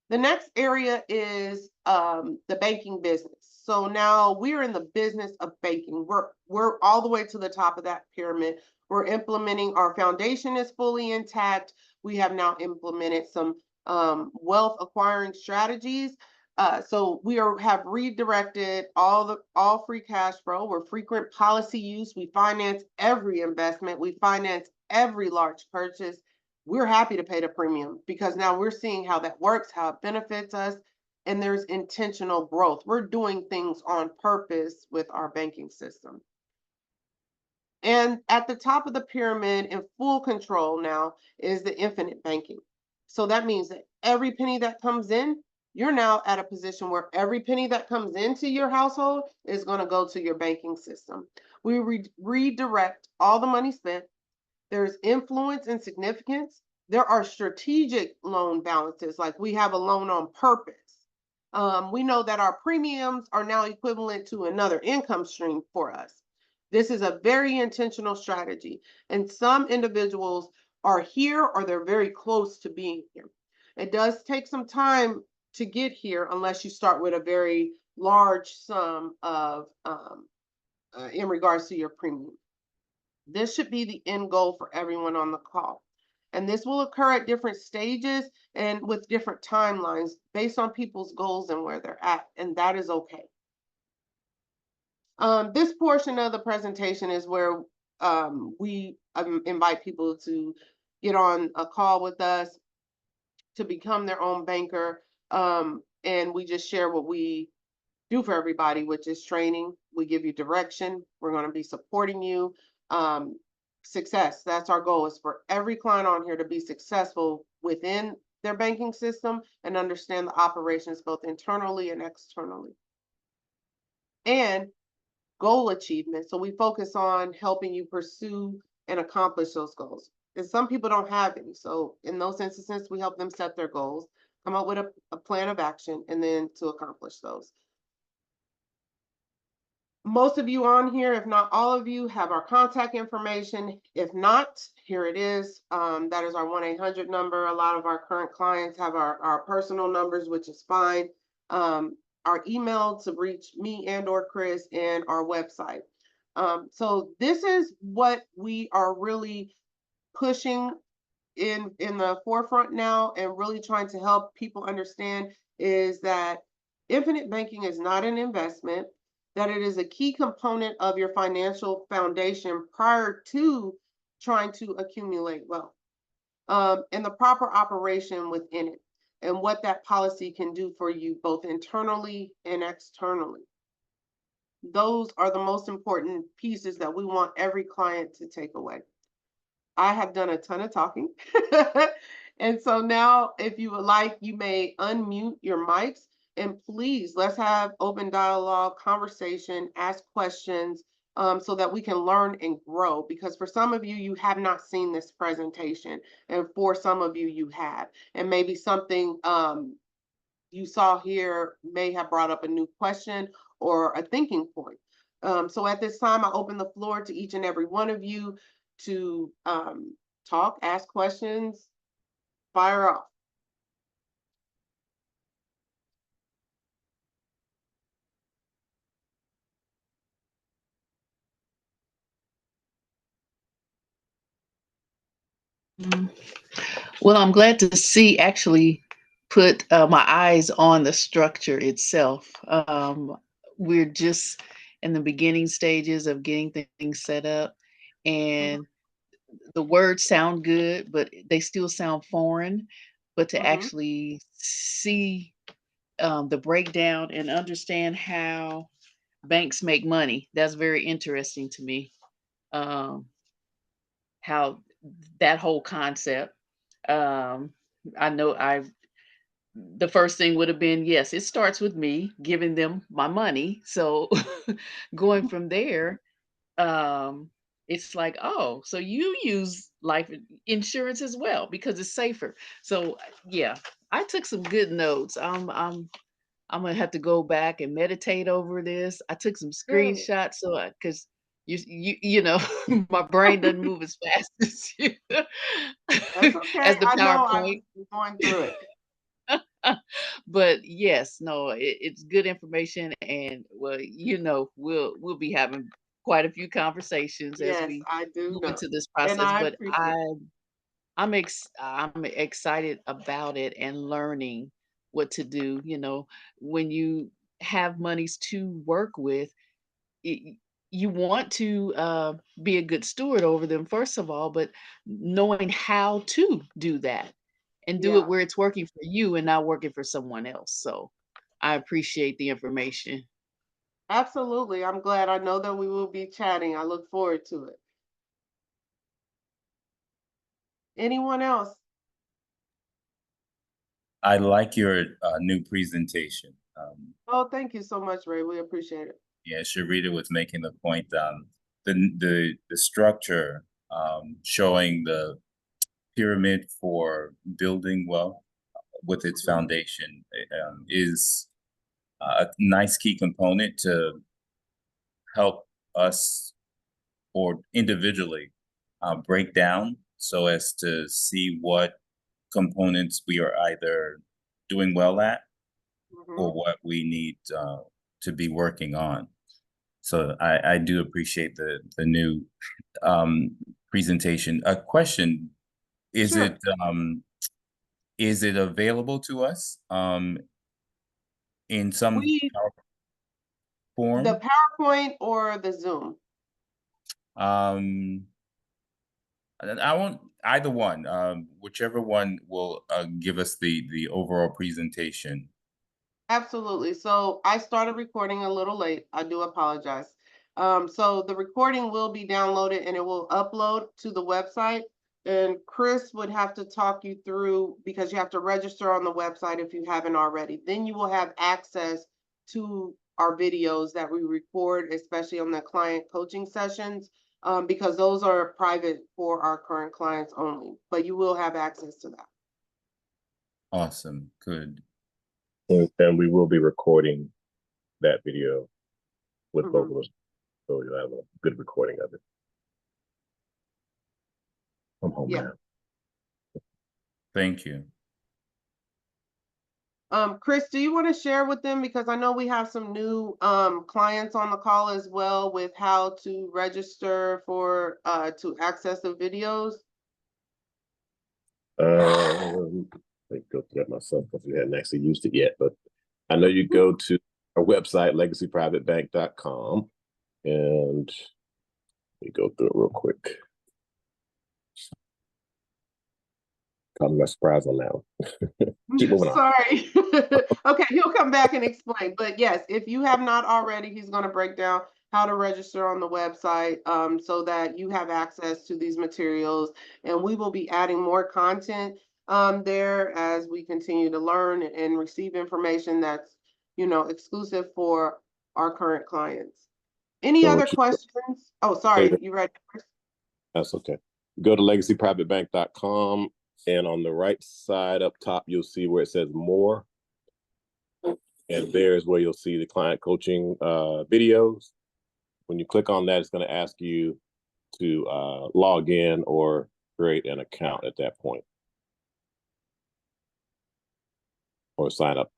The next area is the banking business. So now we're in the business of banking. We're all the way to the top of that pyramid. We're implementing, our foundation is fully intact. We have now implemented some wealth acquiring strategies. So we have redirected all free cash flow. We're frequent policy use. We finance every investment. We finance every large purchase. We're happy to pay the premium because now we're seeing how that works, how it benefits us, and there's intentional growth. We're doing things on purpose with our banking system. And at the top of the pyramid, in full control now, is the infinite banking. So that means that every penny that comes in, you're now at a position where every penny that comes into your household is going to go to your banking system. We redirect all the money spent. There's influence and significance. There are strategic loan balances, like we have a loan on purpose. We know that our premiums are now equivalent to another income stream for us. This is a very intentional strategy, and some individuals are here or they're very close to being here. It does take some time to get here unless you start with a very large sum of in regards to your premium. This should be the end goal for everyone on the call. And this will occur at different stages and with different timelines based on people's goals and where they're at, and that is okay. This portion of the presentation is where we invite people to get on a call with us to become their own banker. And we just share what we do for everybody, which is training. We give you direction. We're going to be supporting you. Success, that's our goal, is for every client on here to be successful within their banking system and understand the operations both internally and externally. And goal achievement. So we focus on helping you pursue and accomplish those goals. And some people don't have any. So in those instances, we help them set their goals, come up with a plan of action, and then to accomplish those. Most of you on here, if not all of you, have our contact information. If not, here it is. That is our 1-800 number. A lot of our current clients have our personal numbers, which is fine. Our email to reach me and or Chris, and our website. So this is what we are really pushing in the forefront now, and really trying to help people understand is that infinite banking is not an investment, that it is a key component of your financial foundation prior to trying to accumulate wealth, and the proper operation within it, and what that policy can do for you both internally and externally. Those are the most important pieces that we want every client to take away. I have done a ton of talking. And so now, if you would like, you may unmute your mics, and please, let's have open dialogue, conversation, ask questions, so that we can learn and grow. Because for some of you, you have not seen this presentation, and for some of you, you have. And maybe something you saw here may have brought up a new question or a thinking point. So at this time, I open the floor to each and every one of you. to talk, ask questions, fire off. Well, I'm glad to see actually put my eyes on the structure itself. We're just in the beginning stages of getting things set up, and the words sound good, but they still sound foreign. But to Mhm. actually see the breakdown and understand how banks make money, that's very interesting to me. Um, how that whole concept. Um, I know the first thing would have been, yes, it starts with me giving them my money. So going from there, um, it's like, oh, so you use life insurance as well because it's safer. So yeah, I took some good notes. I'm gonna have to go back and meditate over this. I took some Good. screenshots so because you know my brain doesn't move as fast as you That's okay. as the I know I was PowerPoint. going through it. But yes, no, it's good information, and well, we'll be having quite a few conversations as Yes, we I do move know. into this And process. I But appreciate it. I'm excited about it and learning what to do. When you have monies to work with, y- you want to be a good steward over them, first of all, but knowing how to do that and do it Yeah, where it's working for you and not working for someone else. So I appreciate the information. absolutely. I'm glad. I know that we will be chatting. I look forward to it. Anyone else? I like your new presentation. Oh, thank you so much, Ray. We appreciate it. Yeah, Sharita was making the point, the structure, showing the pyramid for building wealth with its Mhm. foundation, is a nice key component to help us or individually break down so as to see what components we are either doing well at or Mhm. what we need to be working on. So I do appreciate the new presentation. A question: Sure. is it available to us in some We the form? PowerPoint or the Zoom? Um, I want either one, whichever one will give us the overall presentation. Absolutely. So I started recording a little late. I do apologize. So the recording will be downloaded and it will upload to the website. And Chris would have to talk you through because you have to register on the website if you haven't already. Then you will have access to our videos that we record, especially on the client coaching sessions, because those are private for our current clients only. But you will have access to that. Awesome, good. And we will be recording that video with both Mhm. of us, so you'll have a good recording of it. I'm home Yeah. now. Thank you. Chris, do you want to share with them, because I know we have some new clients on the call as well, with how to register for to access the videos? I go through that myself because we hadn't actually used it yet, but I know you go to our website, legacyprivatebank.com, and we go through it real quick. Caught me by surprise on that one. Keep moving on. Sorry. Okay, he'll come back and explain. But yes, if you have not already, he's going to break down how to register on the website, so that you have access to these materials. And we will be adding more content there as we continue to learn and receive information that's, exclusive for our current clients. Any So other what you questions? Oh, so sorry, you ready? that's okay. Go to legacyprivatebank.com, and on the right side up top, you'll see where it says more. And there's where you'll see the client coaching videos. When you click on that, it's going to ask you to log in or create an account at that point. Or sign up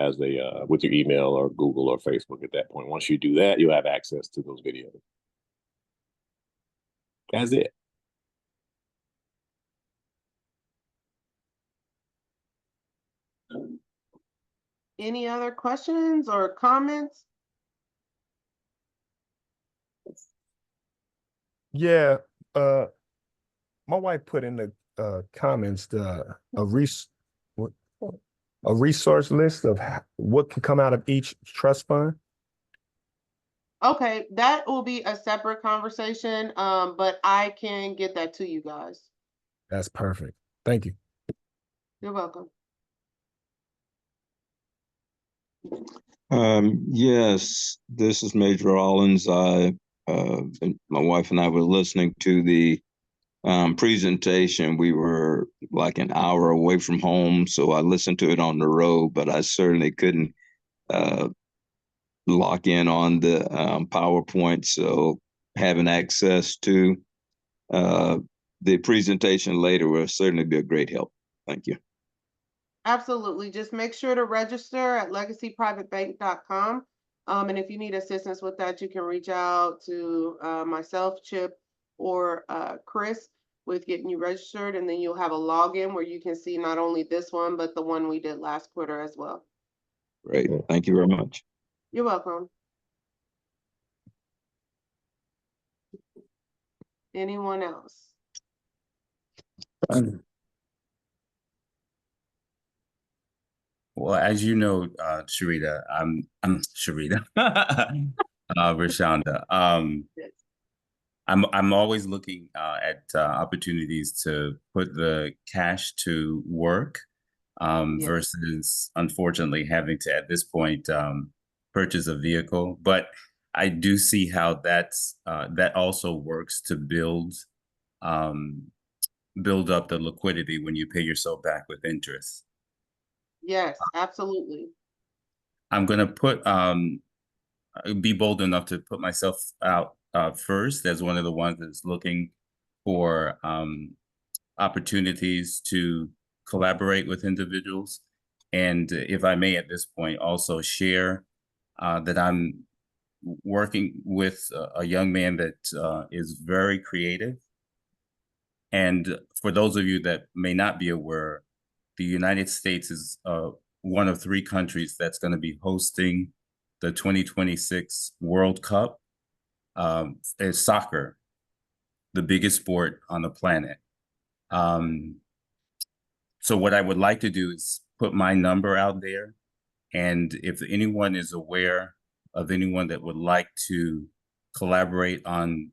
as a with your email or Google or Facebook at that point. Once you do that, you'll have access to those videos. That's it. Any other questions or comments? Yeah, my wife put in the comments a resource list of what can come out of each trust fund. Okay, that will be a separate conversation, but I can get that to you guys. That's perfect. Thank you. You're welcome. Yes, this is Major Rollins. And my wife and I were listening to the presentation. We were like an hour away from home, so I listened to it on the road, but I certainly couldn't lock in on the PowerPoint. So having access to the presentation later will certainly be a great help. Thank you. Absolutely. Just make sure to register at legacyprivatebank.com. And if you need assistance with that, you can reach out to myself, Chip, or Chris with getting you registered. And then you'll have a login where you can see not only this one, but the one we did last quarter as well. Great. Thank you very much. You're welcome. Anyone else? Well, as you know, Sharita, I'm Sharita, Rashonda. Yes. I'm always looking at opportunities to put the cash to work Yes. versus, unfortunately, having to at this point purchase a vehicle. But I do see how that also works to build up the liquidity when you pay yourself back with interest. Yes, absolutely. I'm gonna be bold enough to put myself out first as one of the ones that's looking for opportunities to collaborate with individuals. And if I may, at this point, also share that I'm working with a young man that is very creative. And for those of you that may not be aware, the United States is one of 3 countries that's going to be hosting the 2026 World Cup. It's soccer, the biggest sport on the planet. So what I would like to do is put my number out there. And if anyone is aware of anyone that would like to collaborate on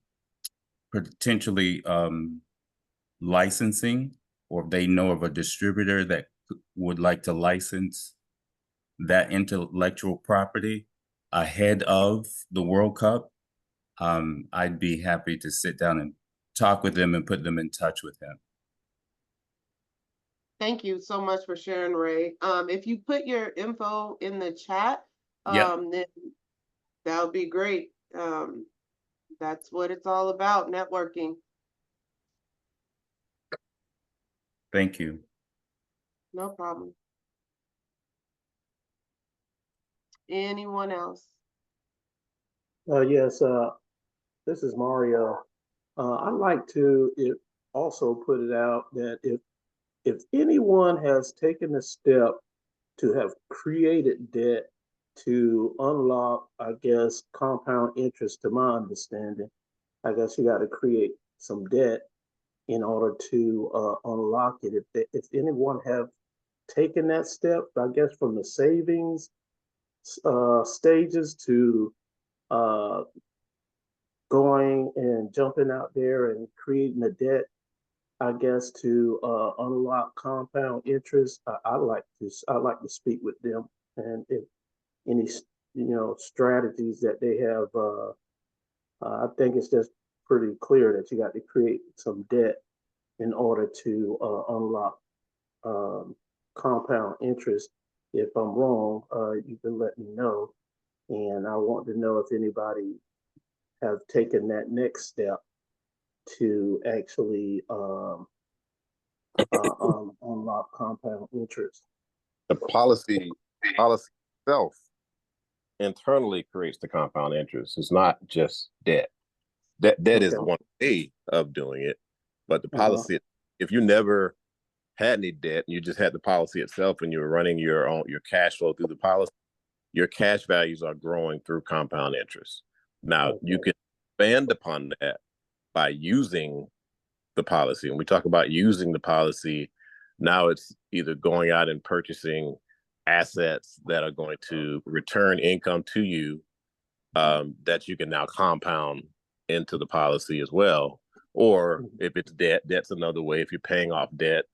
potentially licensing, or if they know of a distributor that would like to license that intellectual property ahead of the World Cup, I'd be happy to sit down and talk with them and put them in touch with him. Thank you so much for sharing, Ray. If you put your info in the chat, Yep. then that would be great. That's what it's all about, networking. Thank you. No problem. Anyone else? Yes, this is Mario. I'd like to also put it out that if anyone has taken the step to have created debt to unlock, I guess, compound interest, to my understanding, I guess you got to create some debt in order to unlock it. If anyone have taken that step, I guess from the savings stages to going and jumping out there and creating a debt, I guess, to unlock compound interest, I'd like to speak with them, and if any strategies that they have. I think it's just pretty clear that you got to create some debt in order to unlock compound interest. If I'm wrong, you can let me know, and I want to know if anybody have taken that next step to actually unlock compound interest? The policy itself internally creates the compound interest. It's not just debt. Debt is Okay. one way of doing it, but the Uh-huh. policy, if you never had any debt, you just had the policy itself and you were running your cash flow through the policy, your cash values are growing through compound interest. Now you can expand upon that by using the policy. And we talk about using the policy, now it's either going out and purchasing assets that are going to return income to you, that you can now compound into the policy as well. Or if it's debt, that's another way. If you're paying off debt,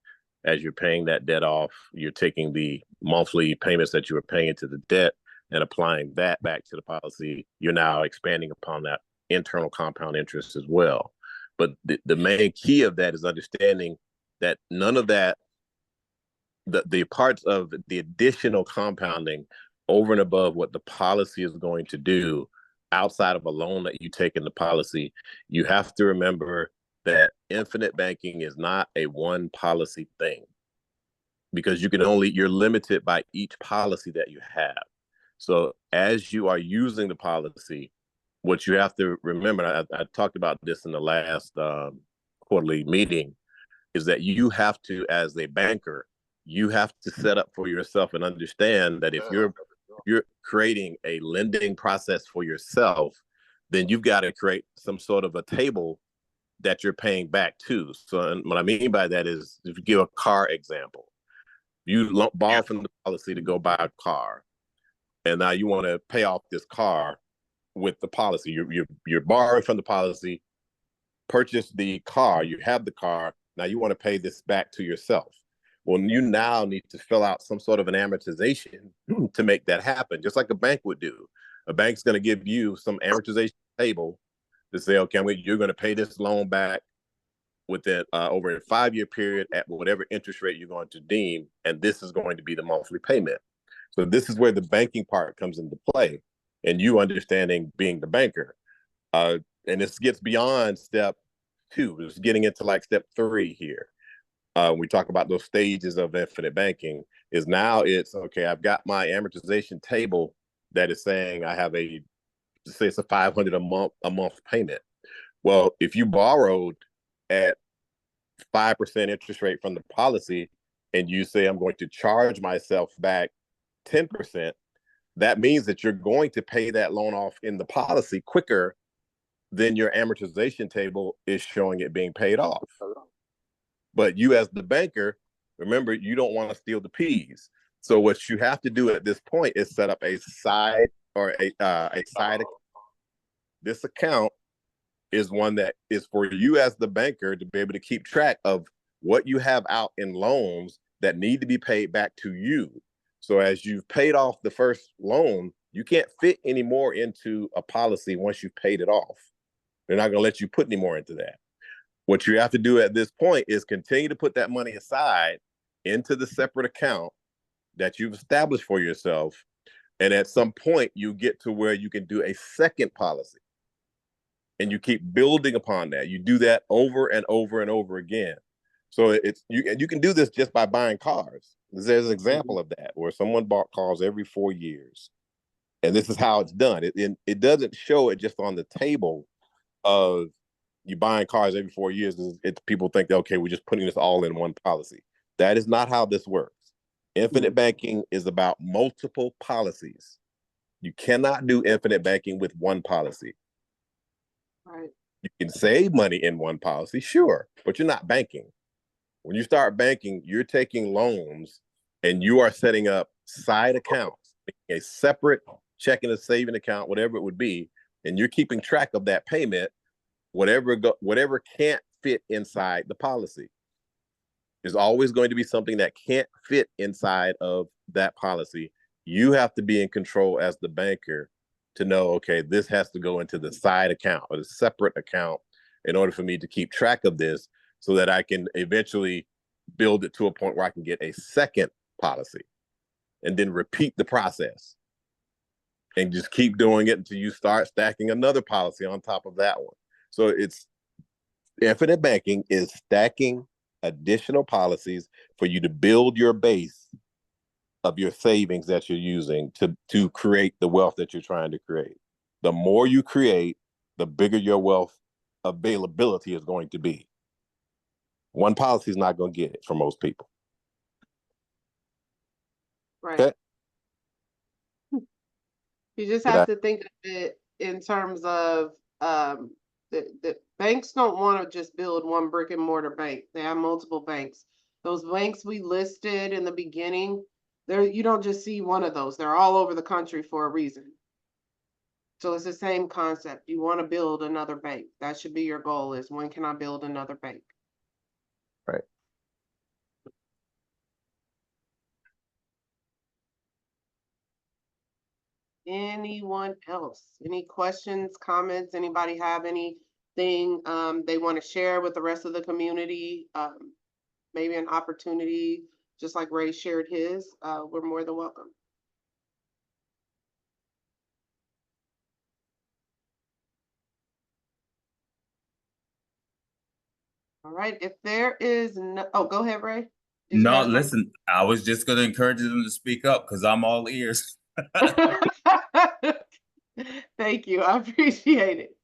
as you're paying that debt off, you're taking the monthly payments that you were paying into the debt and applying that back to the policy. You're now expanding upon that internal compound interest as well. But the main key of that is understanding that none of that, the parts of the additional compounding over and above what the policy is going to do outside of a loan that you take in the policy, you have to remember that infinite banking is not a one policy thing, because you're limited by each policy that you have. So as you are using the policy, what you have to remember, I talked about this in the last quarterly meeting, is that you have to, as a banker, you have to set up for yourself and understand that if you're creating a lending process for yourself, then you've got to create some sort of a table that you're paying back to. So what I mean by that is, if you give a car example, you borrow from the policy to go buy a car, and now you want to pay off this car with the policy. You're borrowing from the policy, purchase the car, you have the car, now you want to pay this back to yourself. Well, you now need to fill out some sort of an amortization to make that happen, just like a bank would do. A bank's going to give you some amortization table to say, okay, you're going to pay this loan back within over a 5-year period at whatever interest rate you're going to deem, and this is going to be the monthly payment. So this is where the banking part comes into play, and you understanding being the banker. And this gets beyond step 2. It's getting into like step 3 here. We talk about those stages of infinite banking. Is now it's okay, I've got my amortization table that is saying I have say it's a $500 a month payment. Well, if you borrowed at 5% interest rate from the policy, and you say I'm going to charge myself back 10%, that means that you're going to pay that loan off in the policy quicker than your amortization table is showing it being paid off. But you, as the banker, remember, you don't want to steal the peas. So what you have to do at this point is set up a side account. This account is one that is for you as the banker to be able to keep track of what you have out in loans that need to be paid back to you. So as you've paid off the first loan, you can't fit any more into a policy once you've paid it off. They're not going to let you put any more into that. What you have to do at this point is continue to put that money aside into the separate account that you've established for yourself. And at some point, you get to where you can do a second policy. And you keep building upon that. You do that over and over and over again. So you can do this just by buying cars. There's an example of that where someone bought cars every 4 years. And this is how it's done. It doesn't show it just on the table of you buying cars every 4 years. People think that, okay, we're just putting this all in one policy. That is not how this works. Infinite banking is about multiple policies. You cannot do infinite banking with one policy. Right. You can save money in one policy, sure, but you're not banking. When you start banking, you're taking loans and you are setting up side accounts, a separate checking and saving account, whatever it would be, and you're keeping track of that payment, whatever can't fit inside the policy. There's always going to be something that can't fit inside of that policy. You have to be in control as the banker to know, okay, this has to go into the side account or the separate account in order for me to keep track of this so that I can eventually build it to a point where I can get a second policy and then repeat the process and just keep doing it until you start stacking another policy on top of that one. So infinite banking is stacking additional policies for you to build your base of your savings that you're using to create the wealth that you're trying to create. The more you create, the bigger your wealth availability is going to be. One policy is not going to get it for most people. Right. Okay. You just Did have to think of it in terms of the banks don't want to just build one brick and mortar bank. They have multiple banks. Those banks we listed in the beginning, you don't just see one of those. They're all over the country for a reason. So it's the same concept. You want to build another bank. That should be your goal, is when can I build another bank? Right. Anyone else? Any questions, comments? Anybody have anything they want to share with the rest of the community? Maybe an opportunity, just like Ray shared his, we're more than welcome. All right, if there is no, oh, go ahead, Ray. Did you No, have something? listen, I was just gonna encourage them to speak up because I'm all ears. Thank you, I appreciate it.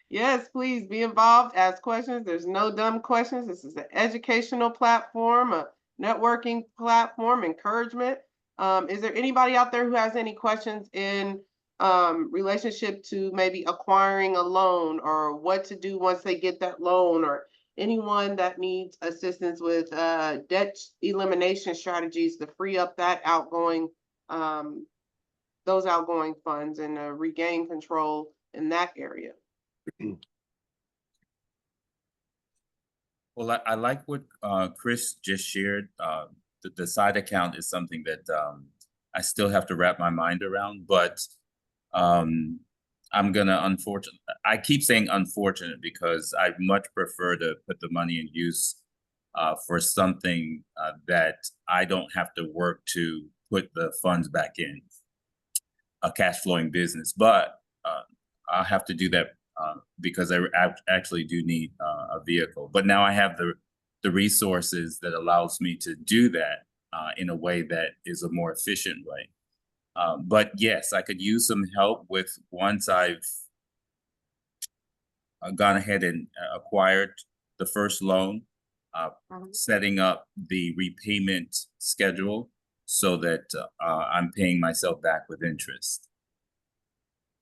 Yes, please be involved, ask questions. There's no dumb questions. This is an educational platform, a networking platform, encouragement. Is there anybody out there who has any questions in relationship to maybe acquiring a loan, or what to do once they get that loan, or anyone that needs assistance with debt elimination strategies to free up that outgoing those outgoing funds and regain control in that area? Well, I like what Chris just shared. The side account is something that I still have to wrap my mind around, but I'm gonna I keep saying unfortunate because I'd much prefer to put the money in use for something that I don't have to work to put the funds back in, a cash flowing business. But I'll have to do that because I actually do need a vehicle. But now I have the resources that allows me to do that in a way that is a more efficient way. But yes, I could use some help with once I've gone ahead and acquired the first loan, setting up the repayment schedule so that I'm paying myself back with interest.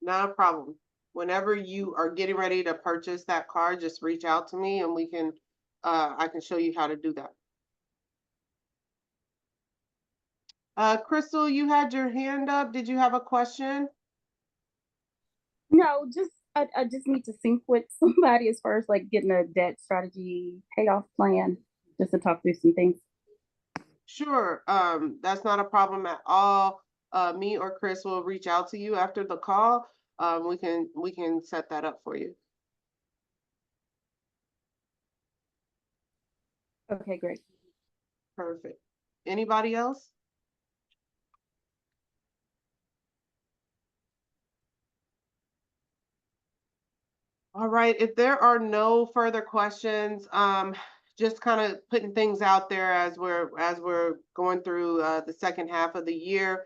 Not a problem. Whenever you are getting ready to purchase that car, just reach out to me and we can, I can show you how to do that. Crystal, you had your hand up. Did you have a question? No, just I just need to sync with somebody as far as like getting a debt strategy payoff plan, just to talk through some things. Sure. That's not a problem at all. Me or Chris will reach out to you after the call. We can set that up for you. Okay, great. Perfect. Anybody else? All right, if there are no further questions, just kind of putting things out there as we're going through the second half of the year.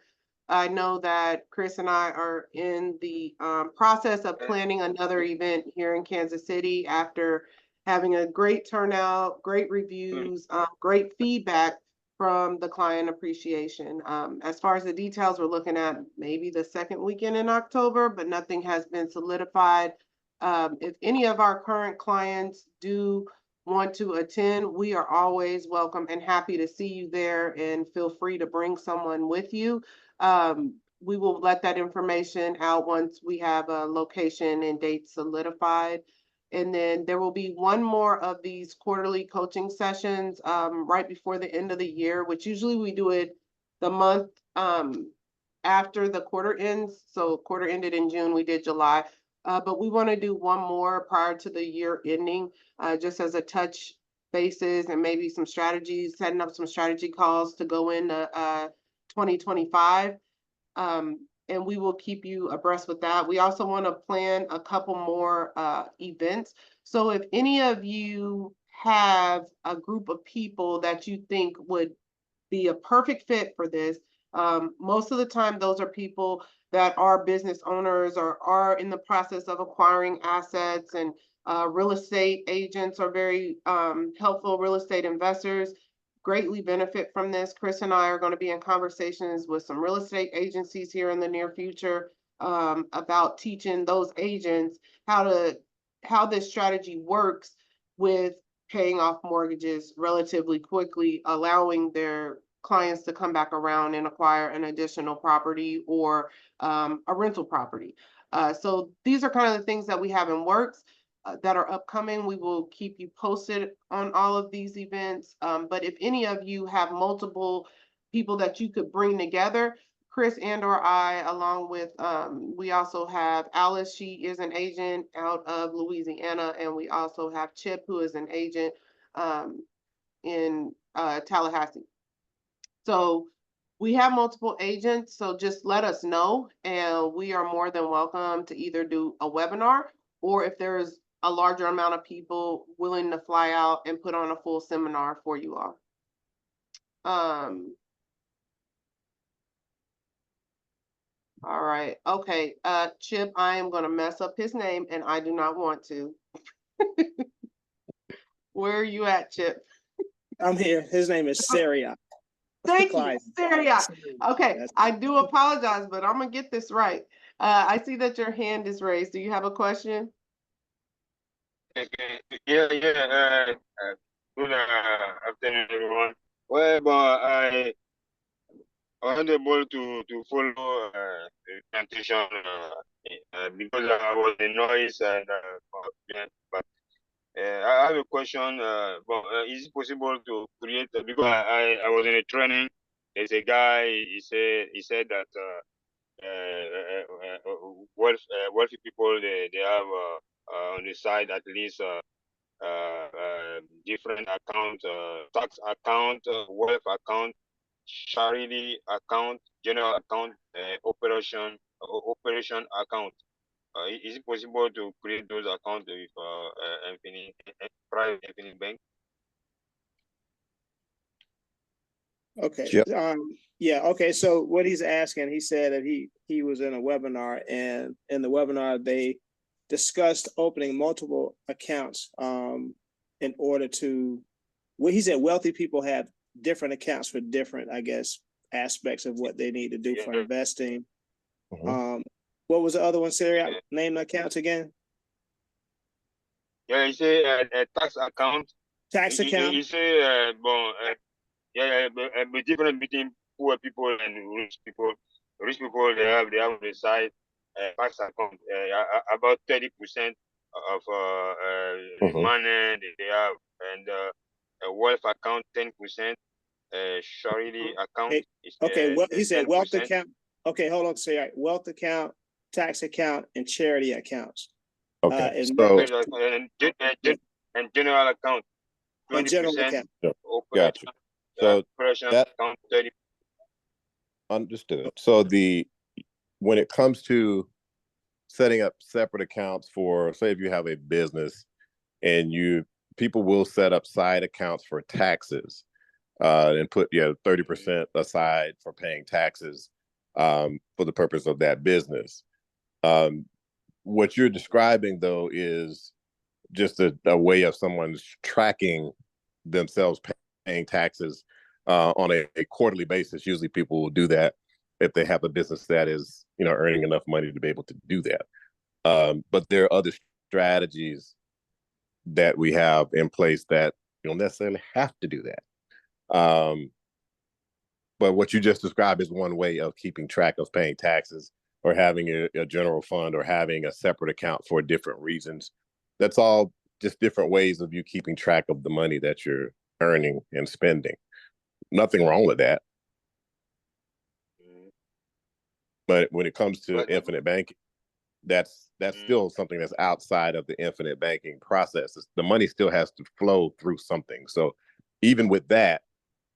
I know that Chris and I are in the process of planning another event here in Kansas City after having a great turnout, great reviews, great feedback from the client appreciation. As far as the details, we're looking at maybe the second weekend in October, but nothing has been solidified. If any of our current clients do want to attend, we are always welcome and happy to see you there, and feel free to bring someone with you. We will let that information out once we have a location and date solidified. And then there will be one more of these quarterly coaching sessions right before the end of the year, which usually we do it the month after the quarter ends. So quarter ended in June, we did July. But we want to do one more prior to the year ending, just as a touch bases and maybe some strategies, setting up some strategy calls to go into 2025. and we will keep you abreast with that. We also want to plan a couple more events. So if any of you have a group of people that you think would be a perfect fit for this, most of the time those are people that are business owners or are in the process of acquiring assets, and real estate agents are very helpful. Real estate investors greatly benefit from this. Chris and I are going to be in conversations with some real estate agencies here in the near future about teaching those agents how this strategy works with paying off mortgages relatively quickly, allowing their clients to come back around and acquire an additional property or a rental property. So these are kind of the things that we have in works that are upcoming. We will keep you posted on all of these events. But if any of you have multiple people that you could bring together, Chris and or I, along with, we also have Alice, she is an agent out of Louisiana, and we also have Chip, who is an agent in Tallahassee. So we have multiple agents, so just let us know, and we are more than welcome to either do a webinar, or if there's a larger amount of people willing to fly out and put on a full seminar for you all. All right, okay, Chip, I am gonna mess up his name, and I do not want to. Where are you at, Chip? I'm here. His name is Saria. Thank you, Clyde. Saria. Okay, That's- I do apologize, but I'm gonna get this right. I see that your hand is raised. Do you have a question? Okay. Yeah. Good afternoon, everyone. Well, but I wasn't able to follow the presentation because I was in noise and but I have a question. Is it possible to create because I was in a training. There's a guy. He said that wealthy people they have on the side at least different account, tax account, wealth account, charity account, general account, operation account. Is it possible to create those accounts with private Infinite Bank? Okay. Yep. Yeah. Okay. So what he's asking, he said that he was in a webinar, and in the webinar they discussed opening multiple accounts in order to. Well, he said wealthy people have different accounts for different, I guess, aspects of what they need to do for investing. Mhm. What was the other one, Sarah? Name the accounts again. Yeah, he say a tax account. Tax account. He say but different between poor people and rich people. Rich people they have on the side tax account about 30% of Mhm. money they have, and a wealth account 10%. Charity account is Okay, well, he said wealth 10%. account. Okay, hold on, Sarah. Wealth account, tax account, and charity accounts. Okay, And so And general account and general 20%. account. got you. So Operation that account 30%. understood. So when it comes to setting up separate accounts for, say, if you have a business and people will set up side accounts for taxes and put 30% aside for paying taxes for the purpose of that business. What you're describing though is just a way of someone's tracking themselves paying taxes on a quarterly basis. Usually people will do that if they have a business that is earning enough money to be able to do that. But there are other strategies that we have in place that you don't necessarily have to do that. But what you just described is one way of keeping track of paying taxes, or having a general fund, or having a separate account for different reasons. That's all just different ways of you keeping track of the money that you're earning and spending. Nothing wrong with that. But when it comes to infinite banking, that's still something that's outside of the infinite banking process. The money still has to flow through something. So even with that,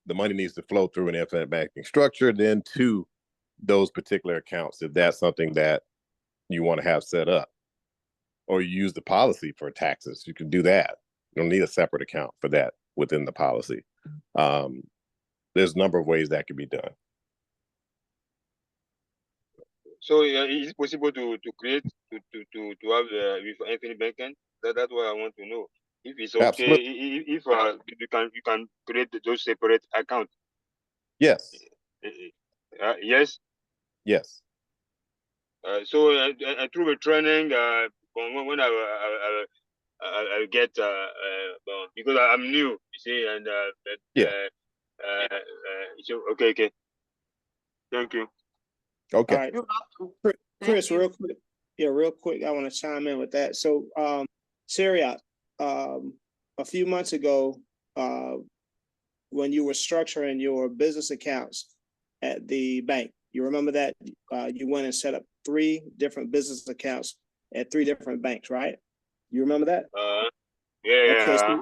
the money needs to flow through an infinite banking structure, then to those particular accounts if that's something that you want to have set up. Or you use the policy for taxes, you can do that. You don't need a separate account for that within the policy. There's a number of ways that can be done. So is it possible to create to have with Infinite Banking? That's what I want to know. If it's okay, Absolutely. if you can create those separate accounts. Yes. Yes. Yes. So through the training, when I get because I'm new, you see, and Yeah. so okay. Thank you. Okay. All right, You're welcome. Chris, Thank you. real quick, I want to chime in with that. So, Syria, a few months ago, when you were structuring your business accounts at the bank, you remember that you went and set up 3 different business accounts at 3 different banks, right? You remember that? Yeah. Okay,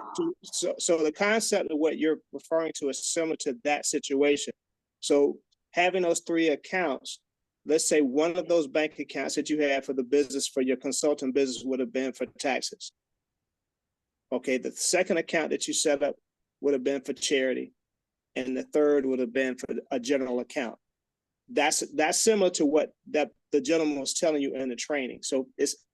so the concept of what you're referring to is similar to that situation. So having those 3 accounts, let's say one of those bank accounts that you had for the business, for your consulting business, would have been for taxes. Okay, the second account that you set up would have been for charity, and the third would have been for a general account. That's similar to what the gentleman was telling you in the training. So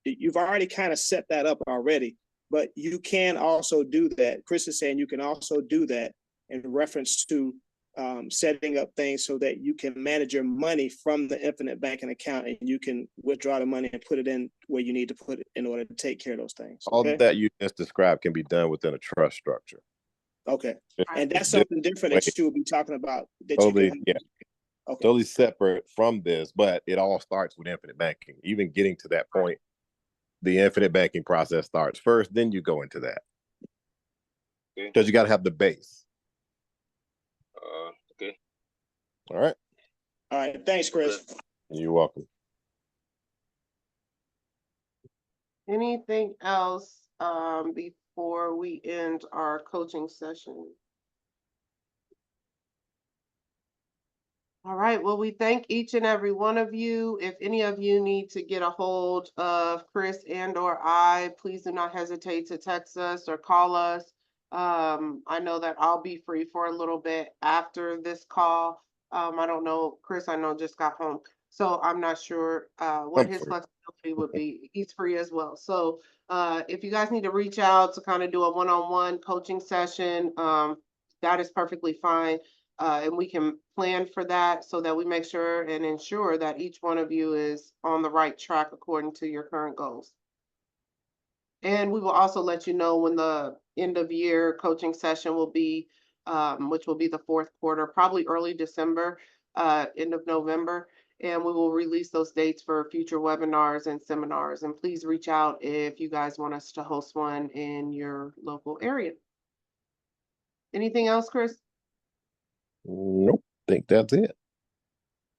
you've already kind of set that up already, but you can also do that. Chris is saying you can also do that in reference to setting up things so that you can manage your money from the Infinite Banking account, and you can withdraw the money and put it in where you need to put it in order to take care of those things. All that you just described can be done within a trust structure. Okay. And that's something different that you will be talking about. That totally, you can, yeah. Okay. Totally separate from this, but it all starts with Infinite Banking. Even getting to that point, the Infinite Banking process starts first, then you go into that. Because you got to have the base. Okay. All right. Thanks, Chris. You're welcome. Anything else before we end our coaching session? All right, well, we thank each and every one of you. If any of you need to get a hold of Chris and/or I, please do not hesitate to text us or call us. I know that I'll be free for a little bit after this call. I don't know, Chris, I know just got home, so I'm not sure what his flexibility would be. He's free as well. So if you guys need to reach out to kind of do a one-on-one coaching session, that is perfectly fine. And we can plan for that so that we make sure and ensure that each one of you is on the right track according to your current goals. And we will also let you know when the end of year coaching session will be, which will be the 4th quarter, probably early December, end of November. And we will release those dates for future webinars and seminars. And please reach out if you guys want us to host one in your local area. Anything else, Chris? Nope, think that's it.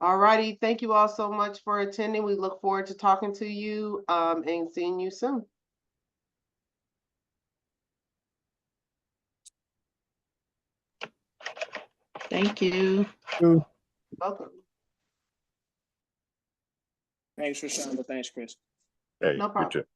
All righty. Thank you all so much for attending. We look forward to talking to you and seeing you soon. Thank you. Welcome. Thanks, Rashonda. Thanks, Chris. Hey, No problem. you too.